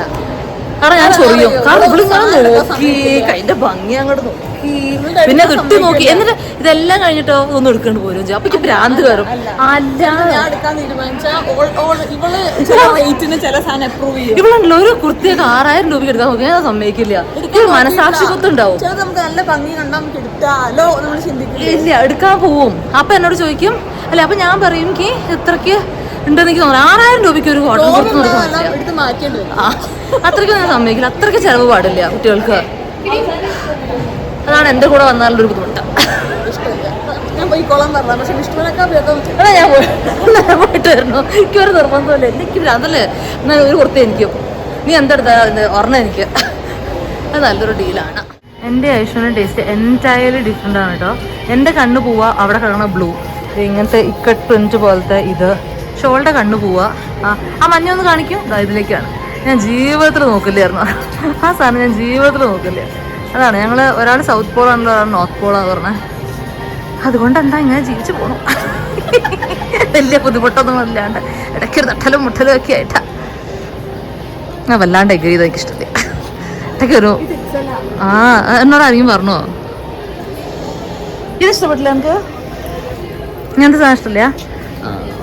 കാരണം ഞാൻ ചൊറിയും. കാരണം ഇവളിങ്ങനെ നോക്കി അതിന്റെ ഭംഗി അങ്ങോട്ട് നോക്കി, പിന്നെ കിട്ടി നോക്കി. എന്നിട്ട് ഇതെല്ലാം കഴിഞ്ഞിട്ടോ ഒന്നും എടുക്കേണ്ടി പോരും ചെയ്യും. അപ്പൊ എനിക്ക് ഭ്രാന്ത് കയറും. ഇവളുണ്ടല്ലോ ഒരു കുർത്തിയൊക്കെ 6000 രൂപയ്ക്ക് എടുക്കാൻ നോക്കി, ഞാൻ സമ്മതിക്കില്ല. മനസാക്ഷി കുത്തുണ്ടാവും. ഇല്ല, എടുക്കാൻ പോവും. അപ്പൊ എന്നോട് ചോദിക്കും, അല്ല അപ്പൊ ഞാൻ പറയും എനിക്ക് ഇത്രക്ക് ഉണ്ടെന്ന് എനിക്ക് തോന്നുന്നു. 6000 രൂപയ്ക്ക് ഒരു കോട്ടൺ കുർത്തി കൊടുക്കാൻ അത്രയ്ക്ക് ഞാൻ സമ്മതിക്കില്ല. അത്രയ്ക്ക് ചെലവ് പാടില്ല കുട്ടികൾക്ക്. അതാണ് എൻ്റെ കൂടെ വന്നാലൊരു ബുദ്ധിമുട്ടാണ്. ഞാൻ പോയിക്കോളാൻ പറഞ്ഞു. പക്ഷെ ഞാൻ പോയിട്ട് വരണോ? എനിക്കൊരു നിർബന്ധമല്ലേ. എനിക്ക് അതല്ലേ എന്നാൽ ഒരു കുർത്തി എനിക്കും. നീ എന്തെടുത്താ ഒരെണ്ണം എനിക്ക്. അത് നല്ലൊരു ഡീലാണ്. എൻ്റെ ഐശ്വര്യ ടേസ്റ്റ് എൻറ്റയർലി ഡിഫറെൻ്റ് ആണ് കേട്ടോ. എൻ്റെ കണ്ണ് പോവാ അവിടെ കിടക്കണ ബ്ലൂ, ഇങ്ങനത്തെ ഇക്കട്ട് പ്രിന്റ് പോലത്തെ ഇത്. ഷോളുടെ കണ്ണ് പോവാ. ആ മഞ്ഞ ഒന്ന് കാണിക്കും, ഇതിലേക്കാണ്. ഞാൻ ജീവിതത്തിൽ നോക്കില്ലായിരുന്നു. ആ സാധനം ഞാൻ ജീവിതത്തിൽ നോക്കില്ല. അതാണ് ഞങ്ങൾ ഒരാൾ സൗത്ത് പോളാണല്ലോ, ഒരാൾ നോർത്ത് പോളാണ് പറഞ്ഞത്. അതുകൊണ്ട് എന്താ ഇങ്ങനെ ജീവിച്ചു പോകണം. വലിയ ബുദ്ധിമുട്ടൊന്നും ഇല്ലാണ്ട് ഇടയ്ക്കൊരു തട്ടലും മുട്ടലും ഒക്കെ ആയിട്ടാ. ഞാൻ വല്ലാണ്ട് എഗ്രി ചെയ്ത് എനിക്ക് ഇഷ്ടത്തില്ല. ഇടയ്ക്കൊരു എന്നോട് ആരെങ്കിലും പറഞ്ഞോ ഇത് ഇഷ്ടപ്പെട്ടില്ല നമുക്ക്? ഇങ്ങനത്തെ സാധനം ഇഷ്ടമില്ല?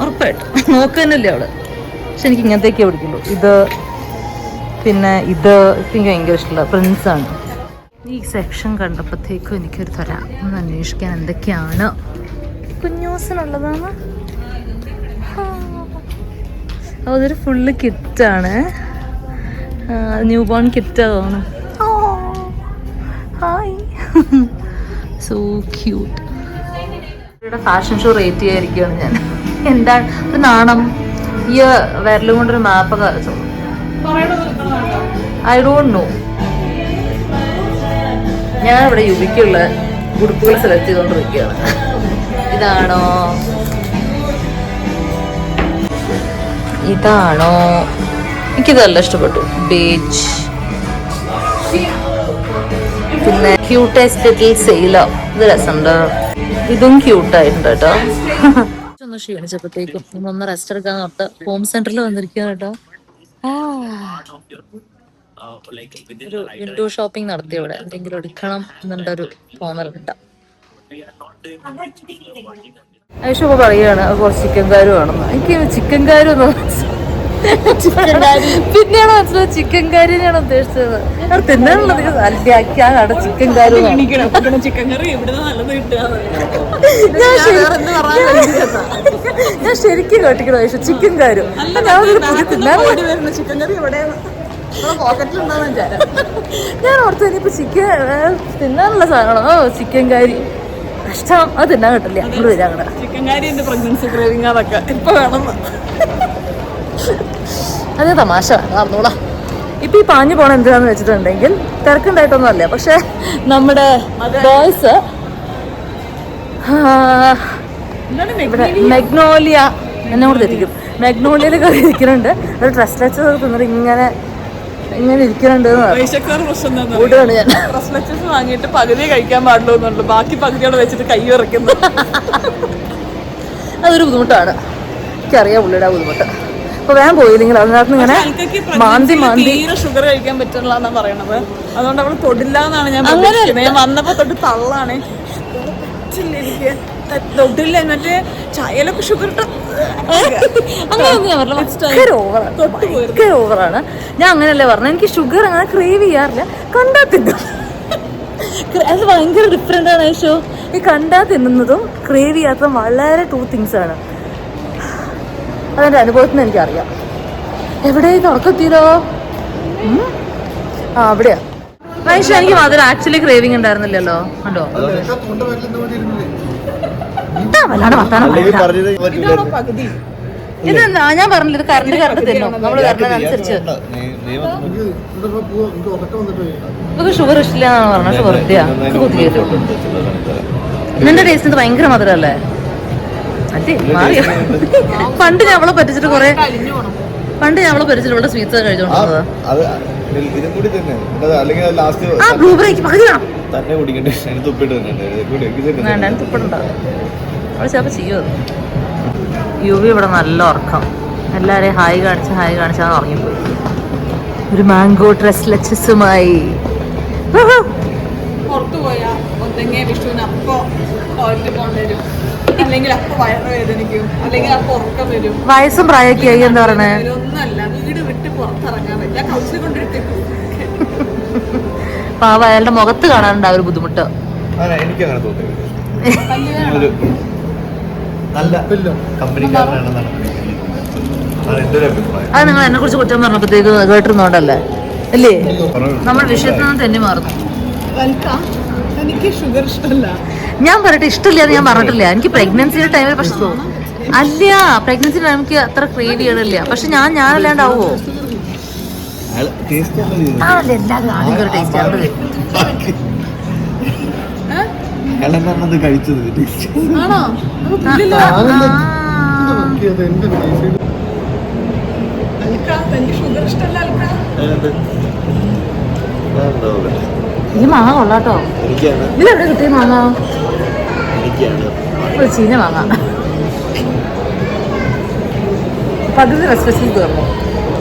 ഉറപ്പായിട്ടും നോക്കുക തന്നെയല്ലേ അവള്. പക്ഷെ എനിക്ക് ഇങ്ങനത്തേക്കേ പിടിക്കുള്ളൂ. ഇത് പിന്നെ ഇത് എനിക്ക് ഭയങ്കര ഇഷ്ടമുള്ള പ്രിൻസാണ്. ഈ സെക്ഷൻ കണ്ടപ്പോഴത്തേക്കും എനിക്കൊരു തരാം ഒന്ന് അന്വേഷിക്കാൻ എന്തൊക്കെയാണ്. കുഞ്ഞൂസിനുള്ളതാണ്. അതൊരു ഫുള്ള് കിറ്റാണ്. ന്യൂ ബോൺ കിറ്റാണ്. Hi, so cute. ഇവിടെ ഫാഷൻ ഷോ റേറ്റ് ചെയ്യാതിരിക്കുകയാണ് ഞാൻ. എന്താണ് ഒരു നാണം. ഈ വിരലും കൊണ്ടൊരു മാപ്പൊക്കെ വരച്ചോ. I don't know. ഞാൻ ഇവിടെ യുവിക്കുള്ള ഉടുപ്പുകൾ സെലക്ട് ചെയ്തുകൊണ്ടിരിക്കുകയാണ്. ഇതാണോ ഇതാണോ? എനിക്കിതല്ല ഇഷ്ടപ്പെട്ടു. ബേജ്. പിന്നെ ക്യൂട്ടസ്റ്റ് ലിറ്റിൽ സെയിലർ. ഇത് രസമുണ്ട്. ഇതും ക്യൂട്ടായിട്ടുണ്ട് കേട്ടോ. ഒന്ന് ക്ഷീണിച്ചപ്പോഴത്തേക്കും ഒന്ന് റെസ്റ്റ് എടുക്കാൻ തൊട്ട് ഹോം സെന്ററിൽ വന്നിരിക്കുകയാണ് കേട്ടോ. ഒരു വിൻഡോ ഷോപ്പിംഗ് നടത്തി ഇവിടെ എന്തെങ്കിലും എടുക്കണം എന്നുള്ളൊരു തോന്നൽ കിട്ടാം. ഐഷു ഇപ്പൊ പറയുകയാണ് കുറച്ച് ചിക്കൻ കാരി വേണമെന്ന്. എനിക്ക് ചിക്കൻ കാരി ഒന്ന് പിന്നെയാണ് മനസ്സിലായത് ചിക്കൻ കാരിനെയാണ് ഉദ്ദേശിച്ചത്. അവിടെ തിന്നാനുള്ളത് അല്ലാക്കിയാണ് ചിക്കൻ കാരി. ഞാൻ ശരിക്കും കേട്ടിക്കണോ ഐഷു ചിക്കൻ കാരും. ഞാൻ ഓർത്തു ഇനിയിപ്പോ ചിക്കൻ തിന്നാനുള്ള സാധനമാണോ ചിക്കൻ കാരി. കഷ്ടം, അത് തിന്നാൻ കിട്ടില്ല. അങ്ങോട്ട് വരാം അങ്ങോട്ട്. ചിക്കൻ കാരി എന്റെ പ്രഗ്നൻസി ക്രേവിംഗ് അതൊക്കെ ഇപ്പൊ വേണം. അത് തമാശ അറിഞ്ഞൂടാ. ഇപ്പൊ ഈ പാഞ്ഞു പോണ എന്തിനാന്ന് വെച്ചിട്ടുണ്ടെങ്കിൽ തിരക്കുണ്ടായിട്ടൊന്നും അല്ല. പക്ഷെ നമ്മുടെ ബോയ്സ് ഇവിടെ മെഗ്നോലിയ എന്നോട് തെറ്റിക്കും. മെഗ്നോലിയയിൽ കയറി ഇരിക്കുന്നുണ്ട്. ഒരു ഡ്രസ് ലച്ചർ തിന്നിട്ട് ഇങ്ങനെ ഇരിക്കുന്നുണ്ട്. കൂട്ടുകയാണ് ഞാൻ. ഡ്രസ് ലച്ചസ് വാങ്ങിയിട്ട് പകുതി കഴിക്കാൻ പാടുള്ളൂ എന്നുള്ളൂ. ബാക്കി പകുതിയോടെ വെച്ചിട്ട് കൈ ഇറക്കുന്നു. അതൊരു ബുദ്ധിമുട്ടാണ്. എനിക്കറിയാം പുള്ളിയുടെ ബുദ്ധിമുട്ട്. അപ്പൊ വേഗം പോയില്ലെങ്കിൽ അതിനകത്ത് ഇങ്ങനെ മാന്തി ഷുഗർ കഴിക്കാൻ പറ്റില്ല എന്നാ പറയണത്. അതുകൊണ്ട് അവള് തൊടില്ല എന്നാണ് ഞാൻ പ്രതീക്ഷിക്കുന്നത്. ഞാൻ വന്നപ്പോ തൊട്ട് തള്ളാണ്. എനിക്ക് തൊട്ടില്ല. എന്നിട്ട് ചായയിലൊക്കെ ഷുഗർ ഇട്ട് ഓവറാണ്. ഞാൻ അങ്ങനെയല്ലേ പറഞ്ഞത്. എനിക്ക് ഷുഗർ അങ്ങനെ ക്രേവ് ചെയ്യാറില്ല. കണ്ടാ തിന്നും. അത് ഭയങ്കര ഡിഫറെന്റ് ആണ് ഐഷോ. ഈ കണ്ടാ തിന്നുന്നതും ക്രേവ് ചെയ്യാത്തതും വളരെ ടു തിങ്സ് ആണ്. അതെന്റെ അനുഭവത്തിൽ നിന്ന് എനിക്കറിയാം. എവിടെ തുറക്കെത്തിയതോ? ആ അവിടെയാ. ഐഷോ എനിക്ക് മധുരം ആക്ച്വലി ക്രേവിംഗ് ഉണ്ടായിരുന്നില്ലല്ലോ. കണ്ടോ വല്ലാണ്ട് വർത്താനം. ഇതെന്താ ഞാൻ പറഞ്ഞില്ല, ഇത് കറണ്ട് തിന്നും. നമ്മള് കറണ്ടനുസരിച്ച് നമുക്ക് ഷുഗർ ഇഷ്ടമില്ല എന്നാണ് പറഞ്ഞത്. ഷുഗർ ഇല്ല കുത്തിക്കയറ്റും. നിന്റെ ടേസ്റ്റ് ഇത് ഭയങ്കര മധുരല്ലേ? അല്ലേ മാറിയോ? പണ്ട് ഞാൻ അവളെ പറ്റിച്ചിട്ട് ഇവിടെ സ്വീറ്റ്സ് കഴിച്ചോണ്ടിരുന്നത്. ആ ബ്ലൂബെറിക്ക് പകുതി വേണ്ട തുപ്പിടണ്ട. അവള് ചിലപ്പോ ചെയ്യും. യുവി ഇവിടെ നല്ല ഉറക്കം. എല്ലാരെയും ഹായ് കാണിച്ചാൽ ഉറങ്ങിപ്പോയി. ഒരു മാംഗോ ഡ്രസ് ലച്ചസുമായി പുറത്തു പോയാ ഒന്നെങ്കിൽ വിഷുവിന് അപ്പൊ ടോയ്ലറ്റ് പോകേണ്ടി വരും, അല്ലെങ്കിൽ അപ്പൊ വയറ് വേദനിക്കും, അല്ലെങ്കിൽ അപ്പൊ ഉറക്കം വരും. വയസ്സും പ്രായമൊക്കെ ആയി എന്താ പറയണേ? ഒന്നല്ല, വീട് വിട്ട് പുറത്തിറങ്ങാൻ പറ്റില്ല. കൗച്ചിൽ കൊണ്ടിരിക്കും. പാവ അയാളുടെ മുഖത്ത് കാണാനുണ്ട് ആ ഒരു ബുദ്ധിമുട്ട്. എനിക്ക് അങ്ങനെ തോന്നുന്നു. നല്ല കമ്പനിക്കാരനാണെന്നാണ് അത് നിങ്ങൾ എന്നെ കുറിച്ച് കുറ്റം പറഞ്ഞപ്പോഴത്തേക്ക് കേട്ടിരുന്നോണ്ടല്ലേ അല്ലേ? നമ്മുടെ വിഷയത്തിൽ നിന്ന് തന്നെ മാറുന്നു. എനിക്ക് ഷുഗർ ഇഷ്ടമല്ല. ഞാൻ പറയട്ടെ, ഇഷ്ടമില്ല എന്ന് ഞാൻ പറഞ്ഞിട്ടില്ല. എനിക്ക് പ്രഗ്നൻസിയുടെ ടൈമിൽ പക്ഷെ അല്ല, പ്രഗ്നൻസി ടൈം എനിക്ക് അത്ര ക്രേവ് ചെയ്യണില്ല. പക്ഷെ ഞാനല്ലാണ്ടാവോ? എല്ലാവരും ആദ്യം ഒരു ടേസ്റ്റ് ആണ് കഴിച്ചത്. തനിക്ക് ഷുഗർ ഇഷ്ടമല്ല അൽക്കാ? ഈ മാങ്ങ കൊള്ളാട്ടോ. ഇതിലെവിടെ കിട്ടിയ മാങ്ങ? ഒരു ചീഞ്ഞ മാങ്ങ. പകുതി റെസ്പെക്ട് തീർന്നു.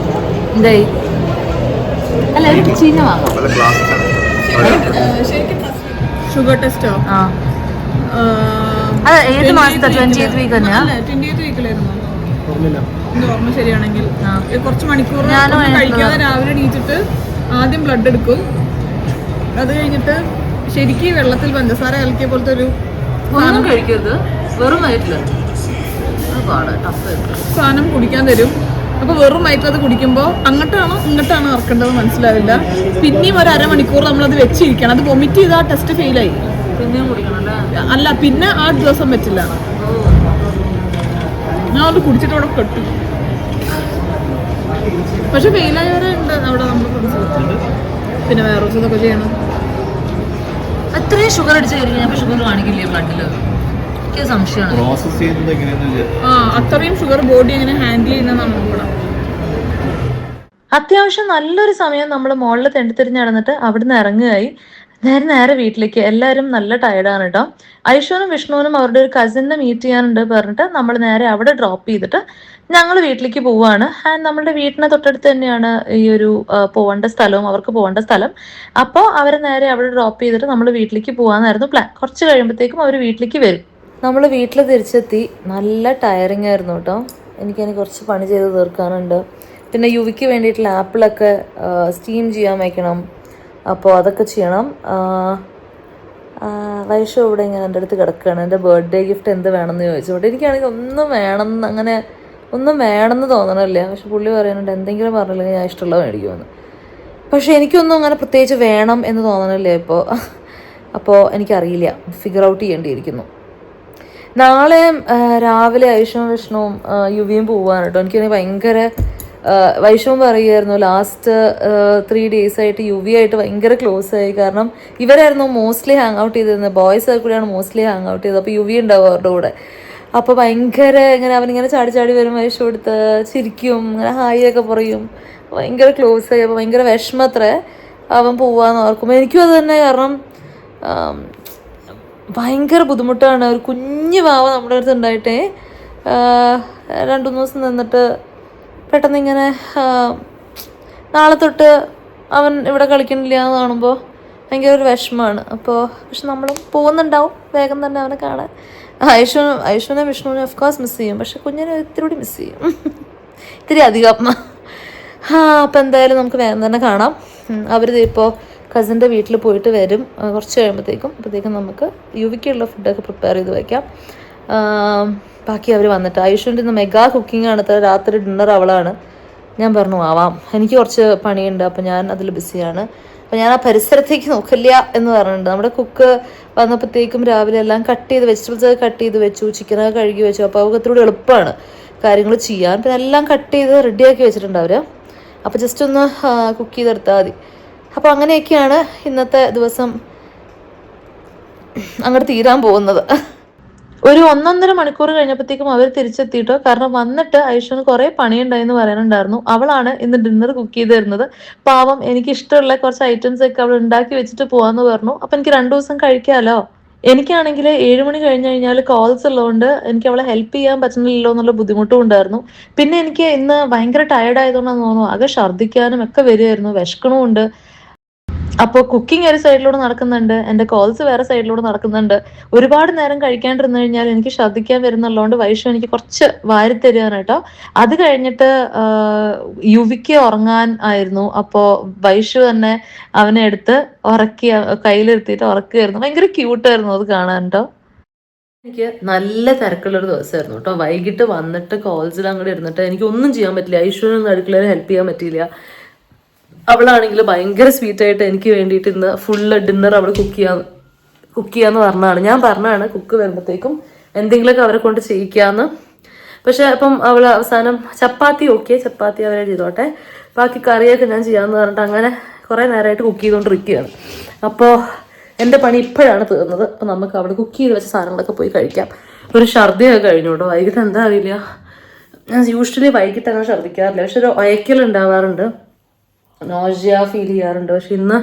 എന്തായി? അല്ല ഒരു ചീഞ്ഞ മാങ്ങ. ഷുഗർ ടെസ്റ്റോ? ആ അത് ഏത് മാസത്തെ 28th വീക്ക് തന്നെയാ? 28th വീക്കിലായിരുന്നു ഓർമ്മ ശരിയാണെങ്കിൽ. കുറച്ച് മണിക്കൂർ കഴിക്കാതെ രാവിലെ എണീറ്റിട്ട് ആദ്യം ബ്ലഡ് എടുക്കും. അത് കഴിഞ്ഞിട്ട് ശരിക്കും വെള്ളത്തിൽ പഞ്ചസാര കലക്കിയ പോലത്തെ ഒരു ഒന്നും കഴിക്കരുത്, വെറും വയറ്റില് സാധനം കുടിക്കാൻ തരും. അപ്പൊ വെറും വയറ്റിൽ അത് കുടിക്കുമ്പോൾ അങ്ങോട്ടാണോ ഇങ്ങോട്ടാണോ ഇറക്കേണ്ടത് മനസ്സിലാവില്ല. പിന്നെയും ഒരു അരമണിക്കൂർ നമ്മളത് വെച്ചിരിക്കണം. അത് വൊമിറ്റ് ചെയ്ത് ആ ടെസ്റ്റ് ഫെയിലായി. പിന്നെയും കുടിക്കണം അല്ല, പിന്നെ ആ ദിവസം പറ്റില്ല. ഞാൻ അത് കുടിച്ചിട്ട് അവിടെ കെട്ടു. പക്ഷെ ഫെയിലായവരെ ഉണ്ട് അവിടെ നമ്മൾ പിന്നെ വേറെ ഇതൊക്കെ ചെയ്യണം. അത്രയും ഷുഗർ അടിച്ച് കഴിഞ്ഞാൽ ഷുഗർ കാണിക്കില്ലേ ബ്ലഡില്? എനിക്ക് സംശയമാണ്. അത്രയും ഷുഗർ ബോഡി എങ്ങനെ ഹാൻഡിൽ ചെയ്യുന്നതാണ് നോക്കണം. അത്യാവശ്യം നല്ലൊരു സമയം നമ്മൾ മുകളിൽ തെണ്ടിത്തിരിഞ്ഞ് നടന്നിട്ട് അവിടുന്ന് ഇറങ്ങുകയായി. നേരെ വീട്ടിലേക്ക്. എല്ലാവരും നല്ല ടയർഡാണ് കേട്ടോ. ഐഷുവിനും വിഷ്ണുവിനും അവരുടെ ഒരു കസിനെ മീറ്റ് ചെയ്യാനുണ്ട് പറഞ്ഞിട്ട് നമ്മൾ നേരെ അവിടെ ഡ്രോപ്പ് ചെയ്തിട്ട് ഞങ്ങൾ വീട്ടിലേക്ക് പോവുകയാണ്. ആൻഡ് നമ്മളുടെ വീട്ടിന് തൊട്ടടുത്ത് തന്നെയാണ് ഈ ഒരു പോകേണ്ട സ്ഥലവും അവർക്ക് പോകേണ്ട സ്ഥലം. അപ്പോൾ അവർ നേരെ അവിടെ ഡ്രോപ്പ് ചെയ്തിട്ട് നമ്മൾ വീട്ടിലേക്ക് പോകാമെന്നായിരുന്നു പ്ലാൻ. കുറച്ച് കഴിയുമ്പോഴത്തേക്കും അവർ വീട്ടിലേക്ക് വരും. നമ്മൾ വീട്ടിൽ തിരിച്ചെത്തി. നല്ല ടയറിങ് ആയിരുന്നു കേട്ടോ. എനിക്കതിന് കുറച്ച് പണി ചെയ്ത് തീർക്കാനുണ്ട്. പിന്നെ യുവിക്ക് വേണ്ടിയിട്ടുള്ള ആപ്പിളൊക്കെ സ്റ്റീം ചെയ്യാൻ വയ്ക്കണം. അപ്പോൾ അതൊക്കെ ചെയ്യണം. വൈഷു ഇവിടെ ഇങ്ങനെ എൻ്റെ അടുത്ത് കിടക്കുകയാണ്. എൻ്റെ ബർത്ത്ഡേ ഗിഫ്റ്റ് എന്ത് വേണമെന്ന് ചോദിച്ചോട്ടെ. എനിക്കാണെങ്കിൽ ഒന്നും വേണമെന്ന് തോന്നണില്ല. പക്ഷെ പുള്ളി പറയുന്നുണ്ട് എന്തെങ്കിലും പറഞ്ഞില്ലെങ്കിൽ ഞാൻ ഇഷ്ടമുള്ളത് മേടിക്കുമെന്ന്. പക്ഷെ എനിക്കൊന്നും അങ്ങനെ പ്രത്യേകിച്ച് വേണം എന്ന് തോന്നണില്ല ഇപ്പോൾ. അപ്പോൾ എനിക്കറിയില്ല, ഫിഗർ ഔട്ട് ചെയ്യേണ്ടിയിരിക്കുന്നു. നാളെ രാവിലെ ഐഷുവും വിഷ്ണുവും യുവിയും പോവാണ് കേട്ടോ. എനിക്കാണെങ്കിൽ ഭയങ്കര വൈഷവും പറയുമായിരുന്നു ലാസ്റ്റ് 3 days ആയിട്ട് യുവി ആയിട്ട് ഭയങ്കര ക്ലോസ് ആയി. കാരണം ഇവരായിരുന്നു മോസ്റ്റ്ലി ഹാങ് ഔട്ട് ചെയ്തിരുന്നത്. ബോയ്സ് കൂടെയാണ് മോസ്റ്റ്ലി ഹാങ് ഔട്ട് ചെയ്തത്. അപ്പോൾ യുവി ഉണ്ടാവും അവരുടെ കൂടെ. അപ്പോൾ ഭയങ്കര ഇങ്ങനെ അവനിങ്ങനെ ചാടി വരും, വൈഷു എടുത്ത് ചിരിക്കും, ഇങ്ങനെ ഹായ് ഒക്കെ പറയും. ഭയങ്കര ക്ലോസ് ആയി. അപ്പോൾ ഭയങ്കര വിഷമത്രേ അവൻ പോവാന്ന് ഓർക്കുമ്പോൾ. എനിക്കും അത് തന്നെ. കാരണം ഭയങ്കര ബുദ്ധിമുട്ടാണ്. ഒരു കുഞ്ഞു പാവ നമ്മുടെ അടുത്ത് ഉണ്ടായിട്ടേ 2-3 ദിവസം നിന്നിട്ട് പെട്ടെന്ന് ഇങ്ങനെ നാളെ തൊട്ട് അവൻ ഇവിടെ കളിക്കണില്ല എന്ന് കാണുമ്പോൾ ഭയങ്കര ഒരു വിഷമമാണ്. അപ്പോൾ പക്ഷെ നമ്മളും പോകുന്നുണ്ടാവും വേഗം തന്നെ അവനെ കാണാൻ. ഐഷുവിനെ വിഷ്ണുവിനെ ഓഫ് കോഴ്സ് മിസ് ചെയ്യും. പക്ഷെ കുഞ്ഞിനെ ഇത്തിരി കൂടി മിസ് ചെയ്യും, ഇത്തിരി അധികം. അപ്പോൾ എന്തായാലും നമുക്ക് വേഗം തന്നെ കാണാം. അവർ ഇപ്പോൾ കസിൻ്റെ വീട്ടിൽ പോയിട്ട് വരും കുറച്ച് കഴിയുമ്പോഴത്തേക്കും. അപ്പോഴത്തേക്കും നമുക്ക് യുവിക്കുള്ള ഫുഡൊക്കെ പ്രിപ്പയർ ചെയ്ത് വയ്ക്കാം. ബാക്കി അവർ വന്നിട്ട് ഐഷുവിൻ്റെ ഇന്ന് മെഗാ കുക്കിംഗ് ആണ്. രാത്രി ഡിന്നർ അവളാണ്. ഞാൻ പറഞ്ഞു ആവാം, എനിക്ക് കുറച്ച് പണിയുണ്ട്, അപ്പോൾ ഞാൻ അതിൽ ബിസിയാണ്. അപ്പോൾ ഞാൻ ആ പരിസരത്തേക്ക് നോക്കില്ല എന്ന് പറഞ്ഞിട്ടുണ്ട്. നമ്മുടെ കുക്ക് വന്നപ്പോഴത്തേക്കും രാവിലെ എല്ലാം കട്ട് ചെയ്ത് വെജിറ്റബിൾസ് കട്ട് ചെയ്ത് വെച്ചു, ചിക്കനൊക്കെ കഴുകി വെച്ചു. അപ്പോൾ അവർക്ക് ഇത്തിരി എളുപ്പമാണ് കാര്യങ്ങൾ ചെയ്യാൻ. പിന്നെ എല്ലാം കട്ട് ചെയ്ത് റെഡിയാക്കി വെച്ചിട്ടുണ്ട് അവർ. അപ്പോൾ ജസ്റ്റ് ഒന്ന് കുക്ക് ചെയ്തെടുത്താൽ മതി. അപ്പോൾ അങ്ങനെയൊക്കെയാണ് ഇന്നത്തെ ദിവസം അങ്ങോട്ട് തീരാൻ പോകുന്നത്. ഒരു 1.5 മണിക്കൂർ കഴിഞ്ഞപ്പോഴത്തേക്കും അവർ തിരിച്ചെത്തിയിട്ടോ. കാരണം വന്നിട്ട് ഐഷുവിന് കുറേ പണിയുണ്ടായെന്ന് പറയാനുണ്ടായിരുന്നു. അവളാണ് ഇന്ന് ഡിന്നർ കുക്ക് ചെയ്ത് തരുന്നത്. പാവം എനിക്ക് ഇഷ്ടമുള്ള കുറച്ച് ഐറ്റംസ് ഒക്കെ അവൾ ഉണ്ടാക്കി വെച്ചിട്ട് പോവാന്ന് പറഞ്ഞു. അപ്പം എനിക്ക് 2 ദിവസം കഴിക്കാമല്ലോ. എനിക്കാണെങ്കിൽ 7 മണി കഴിഞ്ഞ് കഴിഞ്ഞാൽ കോൾസ് ഉള്ളതുകൊണ്ട് എനിക്ക് അവളെ ഹെൽപ്പ് ചെയ്യാൻ പറ്റുന്നില്ലല്ലോ എന്നുള്ള ബുദ്ധിമുട്ടും ഉണ്ടായിരുന്നു. പിന്നെ എനിക്ക് ഇന്ന് ഭയങ്കര ടയർഡ് ആയതുകൊണ്ടാന്ന് തോന്നുന്നു ആകെ ഛർദ്ദിക്കാനും ഒക്കെ വരുമായിരുന്നു, വിശക്കണമുണ്ട്. അപ്പോൾ കുക്കിംഗ് ഒരു സൈഡിലൂടെ നടക്കുന്നുണ്ട്, എൻ്റെ കോൾസ് വേറെ സൈഡിലൂടെ നടക്കുന്നുണ്ട്. ഒരുപാട് നേരം കഴിക്കാണ്ടിരുന്നു കഴിഞ്ഞാൽ എനിക്ക് ശ്രദ്ധിക്കാൻ വരുന്നുള്ളതുകൊണ്ട് വൈഷു എനിക്ക് കുറച്ച് വാരിത്തരികയാണ് കേട്ടോ. അത് കഴിഞ്ഞിട്ട് യുവിക്ക് ഉറങ്ങാൻ ആയിരുന്നു. അപ്പോൾ വൈഷു തന്നെ അവനെ എടുത്ത് ഉറക്കി കയ്യിലെടുത്തിട്ട് ഉറക്കുകയായിരുന്നു. ഭയങ്കര ക്യൂട്ടായിരുന്നു അത് കാണാൻ കേട്ടോ. എനിക്ക് നല്ല തിരക്കുള്ളൊരു ദിവസമായിരുന്നു കേട്ടോ. വൈകിട്ട് വന്നിട്ട് കോൾസിൽ അങ്ങോട്ട് ഇരുന്നിട്ട് എനിക്കൊന്നും ചെയ്യാൻ പറ്റില്ല. ഐശ്വര്യൊന്നും അടുക്കളയിൽ ഹെൽപ്പ് ചെയ്യാൻ പറ്റിയില്ല. അവളാണെങ്കിൽ ഭയങ്കര സ്വീറ്റായിട്ട് എനിക്ക് വേണ്ടിയിട്ട് ഇന്ന് ഫുള്ള് ഡിന്നർ അവൾ കുക്ക് ചെയ്യാന്ന് പറഞ്ഞാണ്. ഞാൻ പറഞ്ഞാണ് കുക്ക് വരുമ്പോഴത്തേക്കും എന്തെങ്കിലുമൊക്കെ അവരെ കൊണ്ട് ചെയ്യിക്കാന്ന്. പക്ഷെ അപ്പം അവൾ അവസാനം ചപ്പാത്തി അവരെ ചെയ്തോട്ടെ, ബാക്കി കറിയൊക്കെ ഞാൻ ചെയ്യാമെന്ന് പറഞ്ഞിട്ട് അങ്ങനെ കുറേ നേരമായിട്ട് കുക്ക് ചെയ്തുകൊണ്ടിരിക്കുകയാണ്. അപ്പോൾ എൻ്റെ പണി ഇപ്പോഴാണ് തീർന്നത്. അപ്പോൾ നമുക്ക് അവിടെ കുക്ക് ചെയ്ത് വെച്ച സാധനങ്ങളൊക്കെ പോയി കഴിക്കാം. ഒരു ഛർദിയൊക്കെ കഴിഞ്ഞു കേട്ടോ. വൈകിട്ട് എന്താ അറിയില്ല, ഞാൻ യൂഷ്വലി വൈകിട്ട് അങ്ങനെ ഛർദ്ദിക്കാറില്ല, പക്ഷെ ഒരു ഒയക്കൽ ഉണ്ടാവാറുണ്ട്, നോസിയ ഫീൽ ചെയ്യാറുണ്ട്. പക്ഷെ ഇന്ന്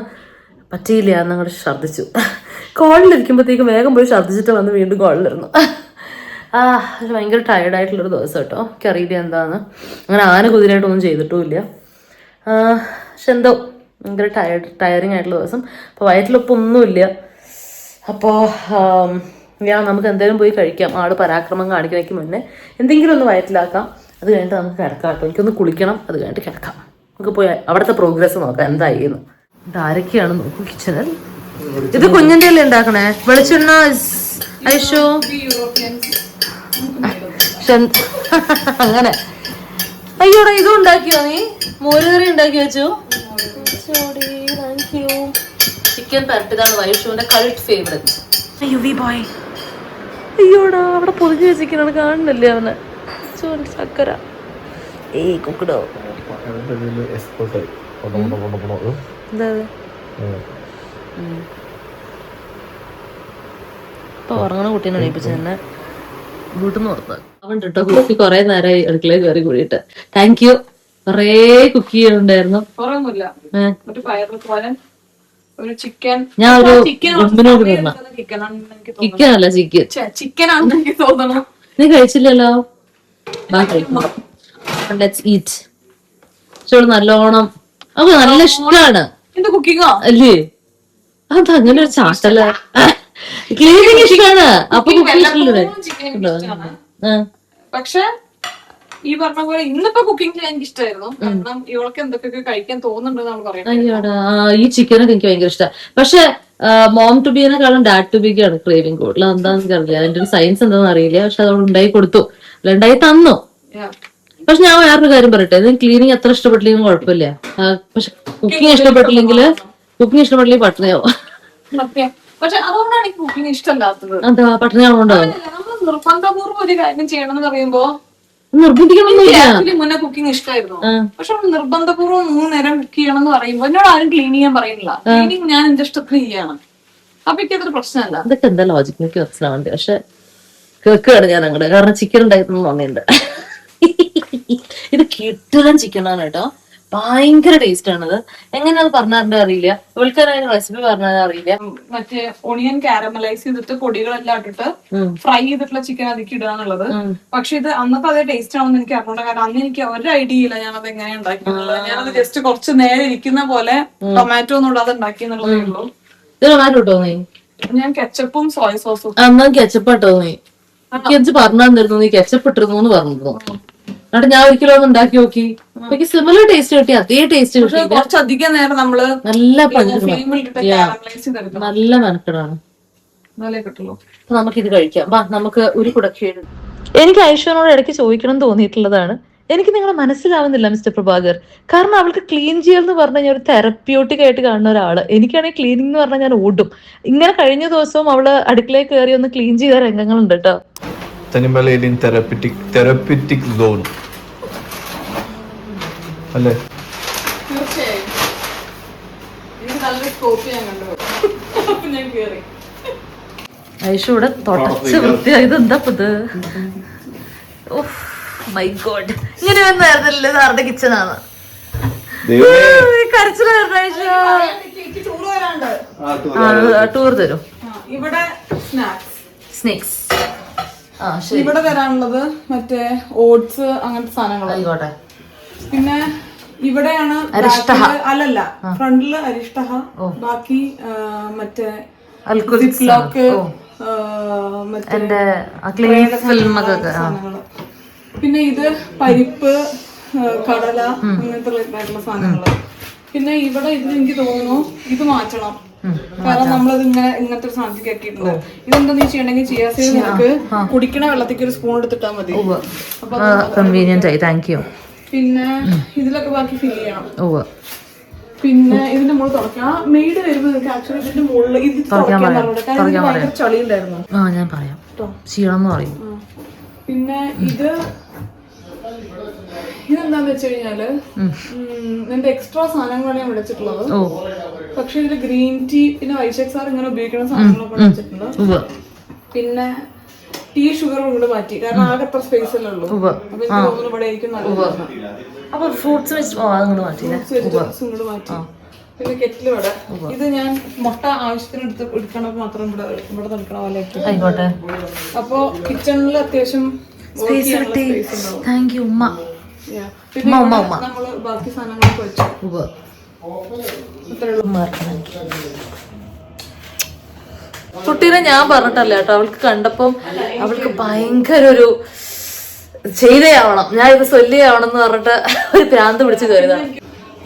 പറ്റിയില്ല, എന്ന് അങ്ങോട്ട് ഛർദ്ദിച്ചു. കോളിലിരിക്കുമ്പോഴത്തേക്കും വേഗം പോയി ഛർദ്ദിച്ചിട്ട് വന്ന് വീണ്ടും കോളിലിരുന്നു. അത് ഭയങ്കര ടയർഡായിട്ടുള്ളൊരു ദിവസം കേട്ടോ. എനിക്കറിയില്ല എന്താന്ന്, അങ്ങനെ ആന കുതിരായിട്ടൊന്നും ചെയ്തിട്ടുമില്ല. പക്ഷെ എന്തോ ഭയങ്കര ടയറിങ് ആയിട്ടുള്ള ദിവസം. അപ്പോൾ വയറ്റിലൊപ്പം ഒന്നുമില്ല. അപ്പോൾ നമുക്ക് എന്തെങ്കിലും പോയി കഴിക്കാം. ആള് പരാക്രമം കാണിക്കുന്നതിന് മുന്നേ എന്തെങ്കിലും ഒന്ന് വയറ്റിലാക്കാം. അത് കഴിഞ്ഞിട്ട് നമുക്ക് കിടക്കാം കേട്ടോ. എനിക്കൊന്ന് കുളിക്കണം, അത് കഴിഞ്ഞിട്ട് കിടക്കാം. നമുക്ക് പോയി അവിടുത്തെ പ്രോഗ്രസ് നോക്കാം എന്തായിരുന്നു. ഇതാരൊക്കെയാണ് നോക്കൂ കിച്ചണിൽ. ഇത് കുഞ്ഞിൻ്റെ അല്ലേ ഉണ്ടാക്കണേ? വെളിച്ചെണ്ണ ഐഷോ അങ്ങനെ. അയ്യോടാ, ഇതും ഉണ്ടാക്കിയോ നീ? മോരുകറി ഉണ്ടാക്കി വെച്ചു. ചിക്കൻ പരട്ടിതാണ് വൈഷുവിന്റെ കൾട്ട് ഫേവറേറ്റ്. ബോയ്, അയ്യോടാ, അവിടെ പൊതിഞ്ഞ് വെച്ചിരിക്കണ കാണുന്നില്ലേ അവന്? ചക്കര കുക്കടോ എന്താ ഇപ്പൊ ഉറങ്ങണ കുട്ടീനെ എണീപ്പിച്ചു തന്നെ വീട്ടിൽ നിന്ന് ഓർത്താൽ അവൻ കേട്ടോ. കുക്കി കുറെ നേരമായി അടുക്കളയിൽ കയറി കൂടിയിട്ട്. Thank you. കൊറേ കുക്ക് ചെയ്യുന്നുണ്ടായിരുന്നു. ഞാൻ ഒരു ഗുമ്പിനോട് ചിക്കനല്ല ചിക്കൻ ആണെന്ന് തോന്നണം. നീ കഴിച്ചില്ലല്ലോ. Let's eat. നല്ലോണം അത് നല്ല ഇഷ്ടാണ് അല്ലേ? അതങ്ങനെ ഒരു ചാട്ടല്ല. ക്ലീനിങ് ഇഷ്ടാണ്. അപ്പൊ പക്ഷെ ഈ പറഞ്ഞ പോലെ ഇന്നിപ്പോ കുക്കിംഗ് എനിക്ക് ഇഷ്ടമായിരുന്നു. കാരണം ഇവൾക്ക് എന്തൊക്കെ കഴിക്കാൻ തോന്നുന്നുണ്ടെന്നാണ് പറയുന്നത്. അയ്യോടാ, ഈ ചിക്കനൊക്കെ എനിക്ക് ഭയങ്കര ഇഷ്ടമാണ്. പക്ഷെ മോം ടു ബിനെക്കാളും ഡാഡ് ടു ബിക്കാണ് ക്രേവിംഗ് കൂടുതൽ. എന്താണെന്ന് അറിയില്ല, അതിന്റെ ഒരു സയൻസ് എന്താണെന്ന് അറിയില്ല. പക്ഷെ അതോട് ഉണ്ടായി കൊടുത്തു, അല്ല ഉണ്ടായി തന്നു. പക്ഷെ ഞാൻ വേറൊരു കാര്യം പറയട്ടെ, ഇത് ക്ലീനിങ് എത്ര ഇഷ്ടപ്പെട്ടില്ലെങ്കിലും കുഴപ്പമില്ല. പക്ഷെ കുക്കിംഗ് ഇഷ്ടപ്പെട്ടില്ലെങ്കിൽ പട്ടിണിയാവും. പക്ഷെ അതുകൊണ്ടാണ് എനിക്ക് കുക്കിംഗ് ഇഷ്ടമല്ലാത്തത്. എന്താ പട്ടിണിയാവുണ്ടോ? നമ്മൾ നിർബന്ധപൂർവ്വം ഒരു കാര്യം ചെയ്യണം എന്ന് പറയുമ്പോ നിർബന്ധിക്കണമെന്നില്ല. മുന്നേ കുക്കിംഗ് ഇഷ്ടമായിരുന്നു. പക്ഷെ നിർബന്ധപൂർവ്വം 3 നേരം കുക്ക് ചെയ്യണം എന്ന് പറയുമ്പോ എന്നോട് ആരും ക്ലീൻ ചെയ്യാൻ പറയുന്നില്ല. ക്ലീനിങ് ഞാൻ എന്റെ ഇഷ്ടത്തിന് ചെയ്യണം. അപ്പൊ എനിക്കതൊരു പ്രശ്നമല്ല. ഇതൊക്കെ എന്താ ലോജിക് എനിക്ക് മനസ്സിലാവുന്നുണ്ട്. പക്ഷെ കേൾക്കുകയാണ് ഞാൻ അങ്ങോട്ട്, കാരണം ചിക്കൻ ഉണ്ടായിരുന്നു തോന്നിയിട്ടുണ്ട്. ഇത് കിട്ടുന്ന ചിക്കനാണ് കേട്ടോ. ഭയങ്കര ടേസ്റ്റ് ആണത്. എങ്ങനെയത് പറഞ്ഞാറിന്റെ അറിയില്ല, ഇവൾക്ക് റെസിപ്പി പറഞ്ഞാൽ അറിയില്ല. മറ്റേ ഓണിയൻ കാരമലൈസ് ചെയ്തിട്ട് പൊടികളെല്ലാം ഇട്ടിട്ട് ഫ്രൈ ചെയ്തിട്ടുള്ള ചിക്കൻ അതിക്ക് ഇടുക എന്നുള്ളത്. പക്ഷെ ഇത് അന്നത്തെ അതേ ടേസ്റ്റ് ആണെന്ന് എനിക്ക് അറിഞ്ഞൂടാ. കാരണം അന്ന് എനിക്ക് ഒരു ഐഡിയ ഇല്ല ഞാനത് എങ്ങനെ ഉണ്ടാക്കിയെന്നുള്ളത്. ഞാനത് ജസ്റ്റ് കുറച്ച് നേരെ ഇരിക്കുന്ന പോലെ ടൊമാറ്റോ ഒന്നും ഇടാതെ ഉണ്ടാക്കി എന്നുള്ളതേ ഉള്ളൂ. ഇത് ടൊമാറ്റോ ഇട്ടോ നീ? ഞാൻ കെച്ചപ്പും സോയ സോസും. അന്നാ കെച്ചപ്പ് ഇട്ടോ നീ? എനിക്ക് പറഞ്ഞു തന്നിരുന്നു നീ കെച്ചപ്പ് ഇട്ടിരുന്നു എന്ന് പറഞ്ഞിരുന്നു. എന്നിട്ട് ഞാൻ ഒരിക്കലും ഒന്ന് ഉണ്ടാക്കി നോക്കി, എനിക്ക് സിമിലർ ടേസ്റ്റ് കിട്ടി. അതേ ടേസ്റ്റ് കിട്ടി. കുറച്ചധികം നേരം നമ്മള് നല്ല നല്ല മെനക്കെടാണ്. അപ്പൊ നമുക്കിത് കഴിക്കാം. നമുക്ക് ഒരു കുടക്കേട്. എനിക്ക് ഐശ്വര്യനോട് ഇടയ്ക്ക് ചോദിക്കണം തോന്നിയിട്ടുള്ളതാണ്, എനിക്ക് നിങ്ങളെ മനസ്സിലാവുന്നില്ല മിസ്റ്റർ പ്രഭാകർ. കാരണം അവൾക്ക് ക്ലീൻ ചെയ്യൽ എന്ന് പറഞ്ഞു കഴിഞ്ഞാൽ ഒരു തെറപ്യൂട്ടിക് ആയിട്ട് കാണുന്ന ഒരാള്. എനിക്കാണെങ്കിൽ ക്ലീനിങ് എന്ന് പറഞ്ഞാൽ ഞാൻ ഓടും. ഇങ്ങനെ കഴിഞ്ഞ ദിവസവും അവള് അടുക്കളയിൽ കയറി ഒന്ന് ക്ലീൻ ചെയ്ത രംഗങ്ങളുണ്ട് കേട്ടോ. തെറപ്പിറ്റിക് സോൺ അല്ലേ? ഐഷു ഇവിടെ തുടച്ച് വൃത്തിയായത്. എന്താ ഇത്? മൈ ഗോഡ്, ഇങ്ങനെ വന്നായിരുന്നല്ലേ സാറിന്റെ കിച്ചണാണ്. ടൂർ തരും. ഇവിടെ സ്നാക്സ്. ഇവിടെ തരാനുള്ളത് മറ്റേ ഓട്സ് അങ്ങനത്തെ സാധനങ്ങൾ. ആയിക്കോട്ടെ. പിന്നെ ഇവിടെയാണ് അല്ലല്ല ഫ്രണ്ടില് അരിഷ്ടഹ, ബാക്കി മറ്റേ സിപ്ലോക്ക്, പിന്നെ ഇത് പരിപ്പ്, കടല അങ്ങനത്തെ ആയിട്ടുള്ള സാധനങ്ങള്. പിന്നെ ഇവിടെ ഇതിന് എനിക്ക് തോന്നുന്നു ഇത് മാറ്റണം. കാരണം നമ്മളത് ഇങ്ങനത്തെ ഒരു സാധനത്തിൽ കെട്ടിയിട്ടുണ്ട്. ഇതെന്താ നീ ചെയ്യണമെങ്കിൽ ചെയ്യാൻ നമുക്ക് കുടിക്കണ വെള്ളത്തേക്ക് ഒരു സ്പൂൺ എടുത്തിട്ടാ മതി. കൺവീനിയന്റ് ആയി. Thank you. പിന്നെ ഇതിലൊക്കെ ബാക്കി ഫിൽ ചെയ്യണം. പിന്നെ ഇതിന്റെ മുകളിൽ തുറക്കാം. മെയ്ഡ് വരുമ്പോ ആക്ച്വലി ഇതിന്റെ മുകളിൽ ഇത് ഭയങ്കര ചളി ഉണ്ടായിരുന്നു. ഞാൻ പറയാം, ചെയ്യണം എന്ന് പറയും. പിന്നെ ഇതെന്താന്ന് വെച്ച് കഴിഞ്ഞാല് എന്റെ എക്സ്ട്രാ സാധനങ്ങളാണ് ഞാൻ വിളിച്ചിട്ടുള്ളത്. പക്ഷെ ഇതില് ഗ്രീൻ ടീ, പിന്നെ വൈശാഖ് സാർ ഇങ്ങനെ ഉപയോഗിക്കുന്ന സാധനങ്ങളൊക്കെ വിളിച്ചിട്ടുണ്ട്. പിന്നെ ടീ ഷുഗറും കൂടെ മാറ്റി, കാരണം ആകെ അത്ര സ്പേസ് അല്ലേ ഉള്ളൂ. അപ്പൊ എനിക്ക് തോന്നുന്നു ഇവിടെ ആയിരിക്കും നല്ലത്. അപ്പൊ ഫ്രൂട്ട്സ് അങ്ങോട്ട് മാറ്റില്ലേ? ഇങ്ങോട്ട് മാറ്റി. പിന്നെ കെറ്റിൽ ഇവിടെ, ഇത് ഞാൻ മുട്ട ആവശ്യത്തിന് എടുക്കണത് മാത്രം ഇവിടെ തടുക്കണ പോലെ ആയിക്കോട്ടെ. അപ്പൊ കിച്ചണിൽ അത്യാവശ്യം താങ്ക് യു ഉമ്മ. പിന്നെ നമ്മള് ബാക്കി സാധനങ്ങളൊക്കെ വെച്ചു. കുട്ടീനെ ഞാൻ പറഞ്ഞിട്ടല്ല കേട്ടോ, അവൾക്ക് കണ്ടപ്പം അവൾക്ക് ഭയങ്കര ഒരു ചെയ്തയാവണം, ഞാൻ ഇത് സ്വല്യാവണം എന്ന് പറഞ്ഞിട്ട് ഒരു ഭ്രാന്ത് പിടിച്ച് കയറിയതാണ്.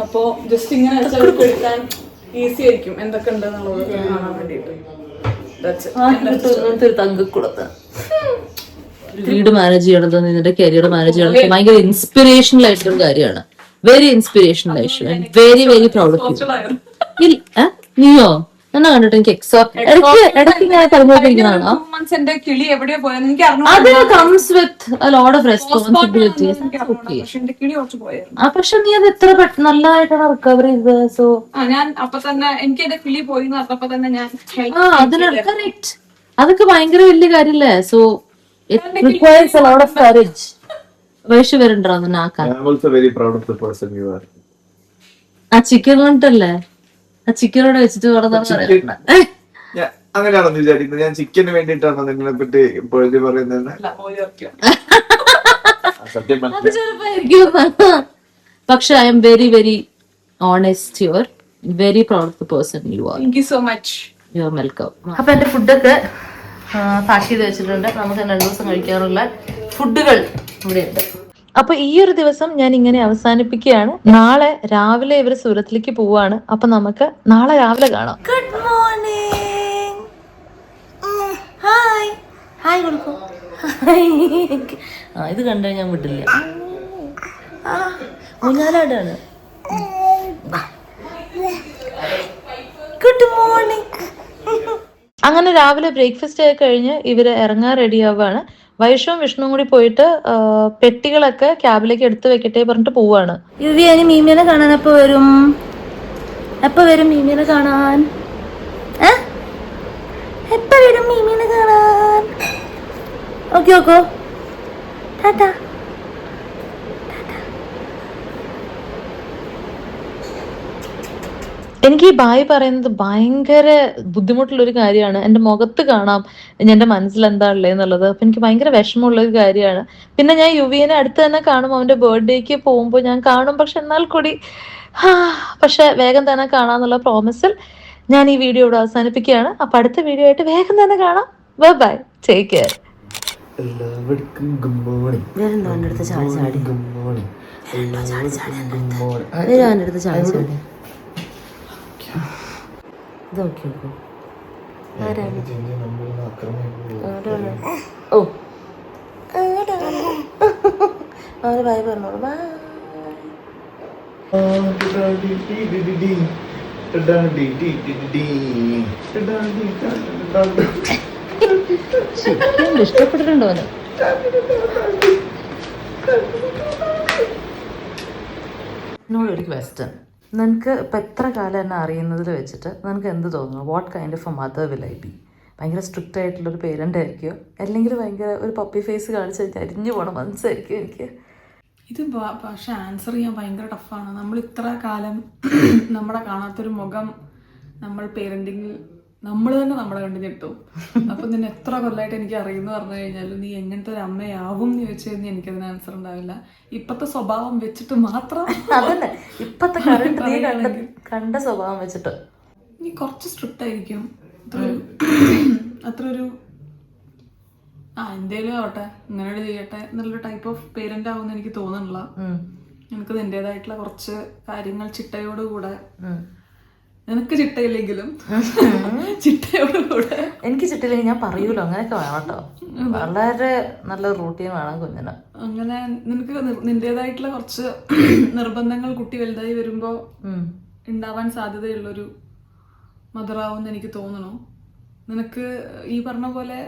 അപ്പൊ ജസ്റ്റ് ഇങ്ങനെ എടുക്കാൻ ഈസി ആയിരിക്കും എന്തൊക്കെ ഉണ്ട് എന്നുള്ളത് കാണാൻ വേണ്ടിട്ട്. ഒരു തങ്കക്കുളത്ത് വീട് മാനേജ് ചെയ്യണത്, നിന്റെ കരിയർ മാനേജ് ചെയ്യണത് ഭയങ്കര ഇൻസ്പിറേഷണൽ ആയിട്ടുള്ള കാര്യമാണ്. വെരി ഇൻസ്പിറേഷണൽ ആയിട്ട്, very very proud of you. നീയോ എന്നാ കണ്ടിട്ട് എനിക്ക് ഇടയ്ക്ക് ഞാൻ പറഞ്ഞുകൊണ്ടിരിക്കുന്നതാണോ? എന്റെ കിളി എവിടെയോ പോയെന്ന് എനിക്ക് അത് comes with a lot of responsibilities. പക്ഷെ നീ അത് എത്ര നല്ലതായിട്ടാണ് റിക്കവർ ചെയ്തത്. സോ ഞാൻ അപ്പൊ തന്നെ എനിക്ക് എന്റെ കിളി പോയി എന്ന് പറഞ്ഞപ്പോ തന്നെ ഞാൻ കറക്റ്റ്, അതൊക്കെ ഭയങ്കര വലിയ കാര്യല്ലേ. So it requires a lot of courage. വയസ്സ് വരണ്ടോ അതിനെ ആക്കാൻ. ആ ചിക്കൻ കൊണ്ടല്ലേ, ആ ചിക്കനോട് വെച്ചിട്ട് അങ്ങനെയാണെന്ന് വിചാരിക്കുന്നത്. ഞാൻ ചിക്കന് വേണ്ടിയിട്ടാണോ നിങ്ങളെ പറ്റി പൊഴുതി പറയുന്നത്? പക്ഷെ I am very very honest. You are very proud of the person you are. Thank you so much. You are welcome. അപ്പൊ എന്റെ ഫുഡൊക്കെ പാക്ക് ചെയ്ത് വെച്ചിട്ടുണ്ട്. നമുക്ക് 2 ദിവസം കഴിക്കാറുള്ള ഫുഡുകൾ ഇവിടെയുണ്ട്. അപ്പൊ ഈ ഒരു ദിവസം ഞാൻ ഇങ്ങനെ അവസാനിപ്പിക്കുകയാണ്. നാളെ രാവിലെ ഇവര് സൂരത്തിലേക്ക് പോവാണ്. അപ്പൊ നമുക്ക് നാളെ രാവിലെ കാണാം. Good morning. ഹായ് ഹായ് കൊടുക്കൂ. ഇത് കണ്ടു ഞാൻ വിട്ടില്ല. ഊഞ്ഞാലാടാണ്. Good morning. അങ്ങനെ രാവിലെ ബ്രേക്ക്ഫാസ്റ്റ് ആയി കഴിഞ്ഞ് ഇവര് ഇറങ്ങാൻ റെഡി ആവുകയാണ്. വൈഷവും വിഷ്ണുവും കൂടി പോയിട്ട് പെട്ടികളൊക്കെ ക്യാബിലേക്ക് എടുത്തു വെക്കട്ടെ പറഞ്ഞിട്ട് പോവാണ്. യുവിയാനി മീമിനെ കാണാൻ എപ്പോ വരും? എപ്പോ വരും മീമിനെ കാണാൻ? എപ്പോ വരും മീമിനെ കാണാൻ? ഓക്കെ ഓക്കോ ടാറ്റാ. എനിക്ക് ഈ ബായ് പറയുന്നത് ഭയങ്കര ബുദ്ധിമുട്ടുള്ളൊരു കാര്യമാണ്. എൻ്റെ മുഖത്ത് കാണാം എൻ്റെ മനസ്സിൽ എന്താ ഉള്ളത് എന്നുള്ളത്. അപ്പം എനിക്ക് ഭയങ്കര വിഷമമുള്ളൊരു കാര്യമാണ്. പിന്നെ ഞാൻ യുവിനെ അടുത്ത് തന്നെ കാണും. അവൻ്റെ ബർത്ത്ഡേക്ക് പോകുമ്പോൾ ഞാൻ കാണും. പക്ഷെ എന്നാൽ കൂടി പക്ഷെ വേഗം തന്നെ കാണാന്നുള്ള പ്രോമിസിൽ ഞാൻ ഈ വീഡിയോ ഇവിടെ അവസാനിപ്പിക്കുകയാണ്. അപ്പം അടുത്ത വീഡിയോ ആയിട്ട് വേഗം തന്നെ കാണാം. Bye bye, take care. എല്ലാവർക്കും ഗുഡ് മോർണിംഗ്. വേറെന്തോ എൻ്റെ അടുത്ത് ചാടി ചാടി ഗുഡ് മോർണിംഗ്. എൻ്റെ അടുത്ത് ചാടി ചാടി ഇതൊക്കെ ഓ അവര് ബൈ പറഞ്ഞോളൂ. ബൈ. ഇഷ്ടപ്പെട്ടിട്ടുണ്ടോ? എന്നോട് ഒരു ക്വസ്റ്റ്യൻ. നിനക്ക് ഇപ്പം എത്ര കാലം എന്നെ അറിയുന്നതിൽ വെച്ചിട്ട് നിനക്ക് എന്ത് തോന്നുന്നു? What kind of A mother will I B? ഭയങ്കര സ്ട്രിക്റ്റ് ആയിട്ടുള്ളൊരു പേരൻ്റ് ആയിരിക്കുമോ, അല്ലെങ്കിൽ ഭയങ്കര ഒരു പപ്പി ഫേസ് കാണിച്ച് അരിഞ്ഞു പോകണം മനസ്സായിരിക്കും എനിക്ക്? ഇത് പക്ഷെ ആൻസർ ചെയ്യാൻ ഭയങ്കര ടഫാണ്. നമ്മൾ ഇത്ര കാലം നമ്മളെ കാണാത്തൊരു മുഖം നമ്മൾ പേരൻറ്റിങ്ങിൽ നമ്മൾ തന്നെ നമ്മളെ കണ്ടു ഞെട്ടും. അപ്പം നിന്നെ എത്ര കൊല്ലമായിട്ട് എനിക്ക് അറിയുമെന്ന് പറഞ്ഞു കഴിഞ്ഞാൽ നീ എങ്ങനത്തെ ഒരു അമ്മയാവും എന്ന് ചോദിച്ചു കഴിഞ്ഞാൽ എനിക്കതിന് ആൻസർ ഉണ്ടാവില്ല. ഇപ്പത്തെ സ്വഭാവം വെച്ചിട്ട് മാത്രം അതന്നെ ഇപ്പത്തെ കണ്ട സ്വഭാവം വെച്ചിട്ട് നീ കുറച്ച് സ്ട്രിക്റ്റ് ആയിരിക്കും. അത്ര ഒരു എന്തേലും ആവട്ടെ ഇങ്ങനെ ചെയ്യട്ടെ എന്നുള്ളൊരു ടൈപ്പ് ഓഫ് പേരന്റ് ആവുമെന്ന് എനിക്ക് തോന്നുന്നില്ല. എനിക്ക് നിന്റേതായിട്ടുള്ള കുറച്ച് കാര്യങ്ങൾ ചിട്ടയോടുകൂടെ, നിനക്ക് ചിട്ടയില്ലെങ്കിലും ചിട്ടയോടുകൂടെ. എനിക്ക് ചിട്ടയില്ലെങ്കിൽ ഞാൻ പറയൂലോ, അങ്ങനെയൊക്കെ വേണം കേട്ടോ. വളരെ നല്ല റൂട്ടീൻ വേണം കുഞ്ഞിന്. അങ്ങനെ നിനക്ക് നിന്റേതായിട്ടുള്ള കുറച്ച് നിർബന്ധങ്ങൾ കുട്ടി വലുതായി വരുമ്പോ ഉണ്ടാവാൻ സാധ്യതയുള്ളൊരു മദറാവുമെന്ന് എനിക്ക് തോന്നണു. നിനക്ക് ഈ പറഞ്ഞ പോലെ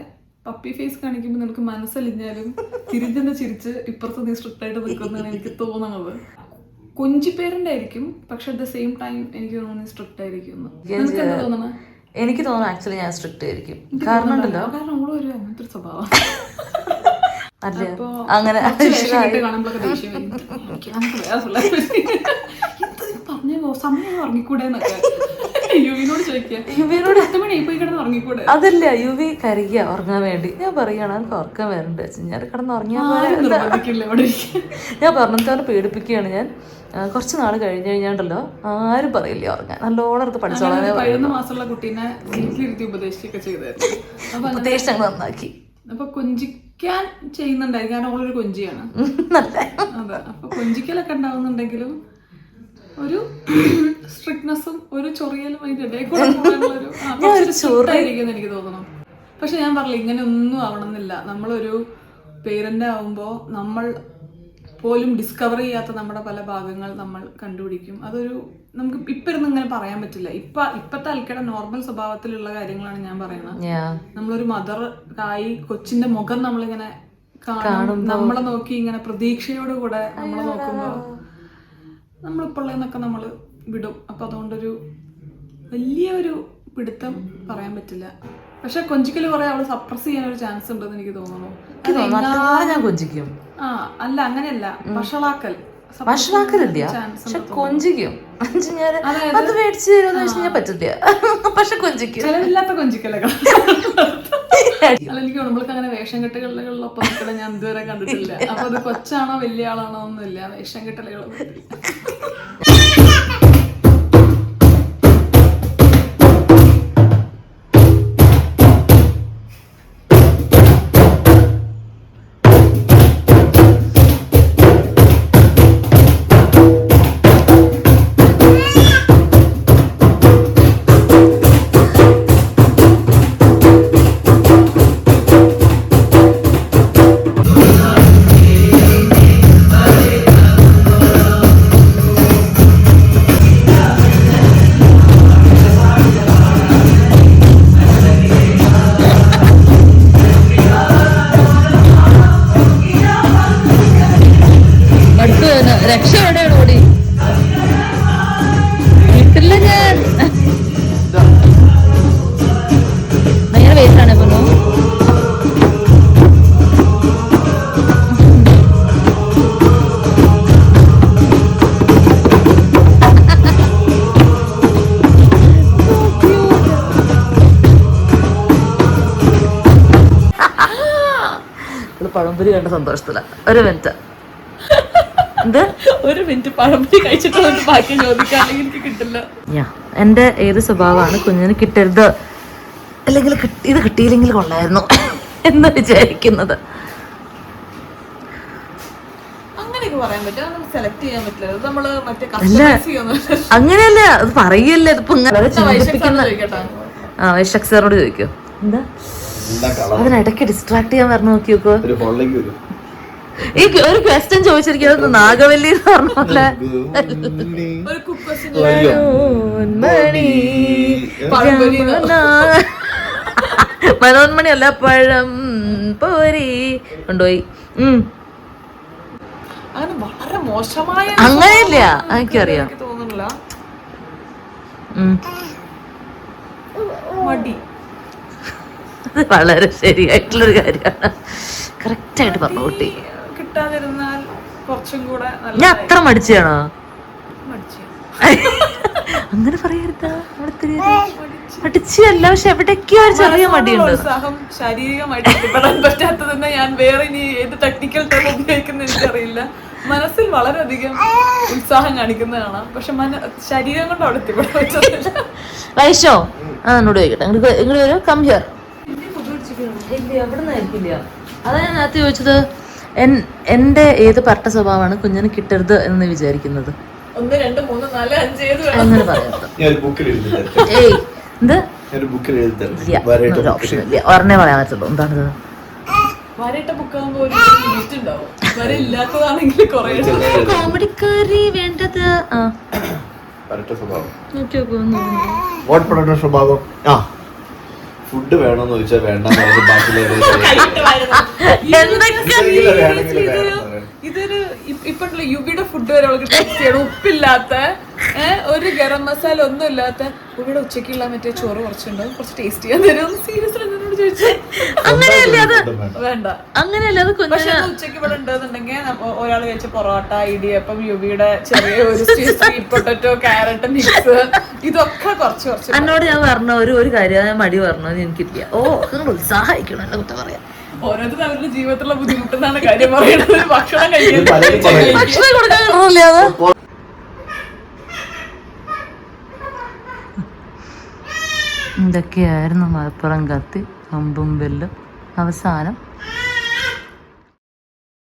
പപ്പി ഫേസ് കാണിക്കുമ്പോൾ നിനക്ക് മനസ്സലിഞ്ഞാലും തിരിഞ്ഞെന്ന് ചിരിച്ച് ഇപ്പുറത്ത് നീ സ്ട്രിക്റ്റ് ആയിട്ട് നിൽക്കുന്നതാണ് എനിക്ക് തോന്നണത്. കൊഞ്ചി പേരന്റ് ആയിരിക്കും, പക്ഷെ അറ്റ് ദ സെയിം ടൈം എനിക്ക് തോന്നുന്നു സ്ട്രിക്റ്റ് ആയിരിക്കും. നിനക്ക് എന്താ തോന്നണേ? എനിക്ക് തോന്നുന്നു ആക്ച്വലി ഞാൻ സ്ട്രിക്റ്റ് ആയിരിക്കും. കാരണം ഉണ്ടല്ലോ, കാരണം അവള് ഒരു അങ്ങനത്തെ ഒരു സ്വഭാവം അല്ലേ അങ്ങനെ പറഞ്ഞു സമയം ഉറങ്ങിക്കൂടെ എന്നൊക്കെ യുവിനോട് ചോദിക്കാം. യുവിനോട് 10 മണി പോയി കിടന്ന് ഉറങ്ങിക്കൂടെ? അതല്ല, യുവി കരയ്ക്കുക ഉറങ്ങാൻ വേണ്ടി. ഞാൻ പറയുകയാണ് എനിക്ക് ഉറക്കം വരണ്ട, ഞാൻ കിടന്ന് ഉറങ്ങിയാൽ ഞാൻ പറഞ്ഞിട്ട് പേടിപ്പിക്കുകയാണ്. ഞാൻ കുറച്ച് നാൾ കഴിഞ്ഞ് കഴിഞ്ഞാണ്ടല്ലോ ആരും പറയില്ല ഉറങ്ങാൻ, നല്ലോണം എടുത്ത് പഠിച്ചോളാം. 11 മാസമുള്ള കുട്ടീനെ വീട്ടിലിരുത്തി ഉപദേശിക്കുകയൊക്കെ ചെയ്തായിരുന്നു. ഉപദേശം നന്നാക്കി. അപ്പൊ കൊഞ്ചിക്കാൻ ചെയ്യുന്നുണ്ടായിരിക്കും, കാരണം അവളൊരു കൊഞ്ചിയാണ്. അതെ, അപ്പൊ കൊഞ്ചിക്കലൊക്കെ ഉണ്ടാവുന്നുണ്ടെങ്കിലും ഒരു സ്ട്രിക്ട്നെസ്സും ഒരു ചൊറിയലും അതിന്റെ ഇടയിൽ കൂടെ എനിക്ക് തോന്നണം. പക്ഷെ ഞാൻ പറഞ്ഞില്ല, ഇങ്ങനെ ഒന്നും ആവണമെന്നില്ല. നമ്മളൊരു പേരന്റ് ആവുമ്പോ നമ്മൾ പോലും ഡിസ്കവർ ചെയ്യാത്ത നമ്മുടെ പല ഭാഗങ്ങൾ നമ്മൾ കണ്ടുപിടിക്കും. അതൊരു നമുക്ക് ഇപ്പൊ ഇരുന്ന് ഇങ്ങനെ പറയാൻ പറ്റില്ല. ഇപ്പത്തെ ആൾക്കാരുടെ നോർമൽ സ്വഭാവത്തിലുള്ള കാര്യങ്ങളാണ് ഞാൻ പറയുന്നത്. നമ്മളൊരു മദർ ആയി കൊച്ചിന്റെ മുഖം നമ്മളിങ്ങനെ കാണും, നമ്മളെ നോക്കി ഇങ്ങനെ പ്രതീക്ഷയോട് കൂടെ നമ്മളെ നോക്കുമ്പോ നമ്മളിപ്പോഴെന്നൊക്കെ നമ്മൾ വിടും. അപ്പൊ അതുകൊണ്ടൊരു വലിയൊരു പിടുത്തം പറയാൻ പറ്റില്ല. പക്ഷെ കൊഞ്ചിക്കല് കുറെ അവള് സപ്രസ് ചെയ്യാൻ ഒരു ചാൻസ് ഉണ്ടെന്ന് എനിക്ക് തോന്നുന്നു. ഞാൻ കൊഞ്ചിക്കും. അല്ല അങ്ങനെയല്ല, ഭക്ഷണാക്കലില്ല, പക്ഷെ കൊഞ്ചിക്കും. അത് മേടിച്ചു തരുമെന്ന് വെച്ച് കഴിഞ്ഞാൽ പറ്റില്ല, പക്ഷെ കൊഞ്ചിക്കും. ചിലവില്ലാത്ത കൊഞ്ചിക്കലൊക്കെ അല്ല, എനിക്ക് നമ്മൾക്ക് അങ്ങനെ വേഷം കെട്ടുകളിലൊപ്പം നിൽക്കണം ഞാൻ ഇതുവരെ കണ്ടിട്ടില്ല. അപ്പൊ അത് കൊച്ചാണോ വലിയ ആളാണോ ഒന്നുമില്ല, വേഷം കെട്ടലുകളൊന്നും രക്ഷ എവിടെയാണ് ഓടി കിട്ടില്ല. ഞാൻ ഭയങ്കര വെയിറ്റാണ് ഇപ്പൊ. പഴംപൊരി കണ്ട സന്തോഷത്തില. ഒരു മിനിറ്റ് പഴംപൊരി കഴിച്ചിട്ട് ബാക്കി ചോദിക്കാണെങ്കിൽ എനിക്ക് കിട്ടില്ല. എന്റെ ഏത് സ്വഭാവമാണ് കുഞ്ഞിന് കിട്ടരുത്, അല്ലെങ്കിൽ ഇത് കിട്ടിയില്ലെങ്കിൽ കൊള്ളായിരുന്നു എന്ന് വിചാരിക്കുന്നത്? അങ്ങനെയല്ല, അത് പറയല്ലേ. ഇതിപ്പോ വൈശാഖ് സാറിനോട് ചോദിക്കോ. എന്താ അതിനിടയ്ക്ക് ഡിസ്ട്രാക്ട് ചെയ്യാൻ പറഞ്ഞു നോക്കി നോക്കോ. ഈ ഒരു ക്വസ്റ്റ്യൻ ചോദിച്ചിരിക്കുന്നത് നാഗവല്ലി എന്ന് പറഞ്ഞ മനോന്മണി അല്ല, പഴം പോരി കൊണ്ടുപോയി. അങ്ങനെയില്ല, എനിക്കറിയാം. അത് വളരെ ശരിയായിട്ടുള്ളൊരു കാര്യമാണ്. കറക്റ്റായിട്ട് പറഞ്ഞു കുട്ടി. കിട്ടാതിരുന്നാൽ കുറച്ചും കൂടെ ഞാൻ അത്ര മടിച്ചാണോ? അങ്ങനെ പറയരുത്. മടിച്ചല്ല, പക്ഷെ എവിടേക്കോ ഒരു ചെറിയ മടിയുണ്ട്. ഉത്സാഹം ശാരീരികമായിട്ട് കിട്ടാൻ പറ്റാത്തതെന്ന് ഞാൻ വേറെ ഇനി ഏത് ടെക്നിക്കൽ ടേം ഉപയോഗിക്കുന്ന എനിക്കറിയില്ല. മനസ്സിൽ വളരെയധികം ഉത്സാഹം കാണിക്കുന്നതാണ്, പക്ഷെ ശരീരം കൊണ്ട് അവിടെ എത്തിപ്പെടാൻ. വൈശോ എന്നോട് ചോദിക്കട്ടെ, ഇങ്ങോട്ട് വരും. Come here. എവിടെ നിന്നായിരിക്കില്ല. അതാ ഞാൻ നേരത്തെ ചോദിച്ചത്. എന്റെ ഏത് പട്ട സ്വഭാവമാണ് കുഞ്ഞിന് കിട്ടരുത് എന്ന് വിചാരിക്കുന്നത്? 1 2 3 4 5 അങ്ങനെ പറയരുത്. ഏയ് എന്ത് ഒരെണ്ണേ പറയാൻ പറ്റുള്ളൂ. എന്താണിത്? കോമഡിക്കാരി വേണ്ടത്. ഫുഡ് വേണമെന്ന് ചോദിച്ചാൽ വേണ്ട. ഇതൊരു ഇപ്പോഴുള്ള യുവിയുടെ ഫുഡ് വരെ അവൾക്ക് ടേസ്റ്റ് ചെയ്യണം. ഉപ്പില്ലാത്ത ഒരു ഗരം മസാല ഒന്നും ഇല്ലാത്ത ഇവിടെ ഉച്ചക്കുള്ള മറ്റേ ചോറ് കുറച്ചുണ്ടോ, കുറച്ച് ടേസ്റ്റ് ചെയ്യാൻ തരും. സീരിയസ്ലി എന്നോട് ചോദിച്ചു. അങ്ങനെയല്ലേ അത്, വേണ്ട അങ്ങനെയല്ല അത്. പക്ഷെ ഉച്ചക്ക് ഇവിടെ ഉണ്ടെന്നുണ്ടെങ്കിൽ ഒരാൾ കഴിച്ച പൊറോട്ട, ഇടിയപ്പം, യുവിയുടെ ചെറിയ ഒരു സ്വീറ്റ് പൊട്ടറ്റോ, ക്യാരറ്റ് മിക്സ്, ഇതൊക്കെ കുറച്ച് കുറച്ച്. എന്നോട് ഞാൻ പറഞ്ഞ ഒരു കാര്യം ഞാൻ മടി പറഞ്ഞു എനിക്കില്ല. ഓ നിങ്ങൾ ഉത്സാഹിക്കണം എന്നെ കുറ്റം പറയാം. ഓരോരുത്തരും അവരുടെ ജീവിതത്തിലുള്ള ബുദ്ധിമുട്ടെന്നാണ് കാര്യം പറയുന്നത്. ഭക്ഷണം കഴിക്കാൻ ഭക്ഷണം കൊടുക്കാൻ കിട്ടണില്ല അത്. ഇതൊക്കെയായിരുന്നു മലപ്പുറം കത്തി, അമ്പും ബെല്ലും. അവസാനം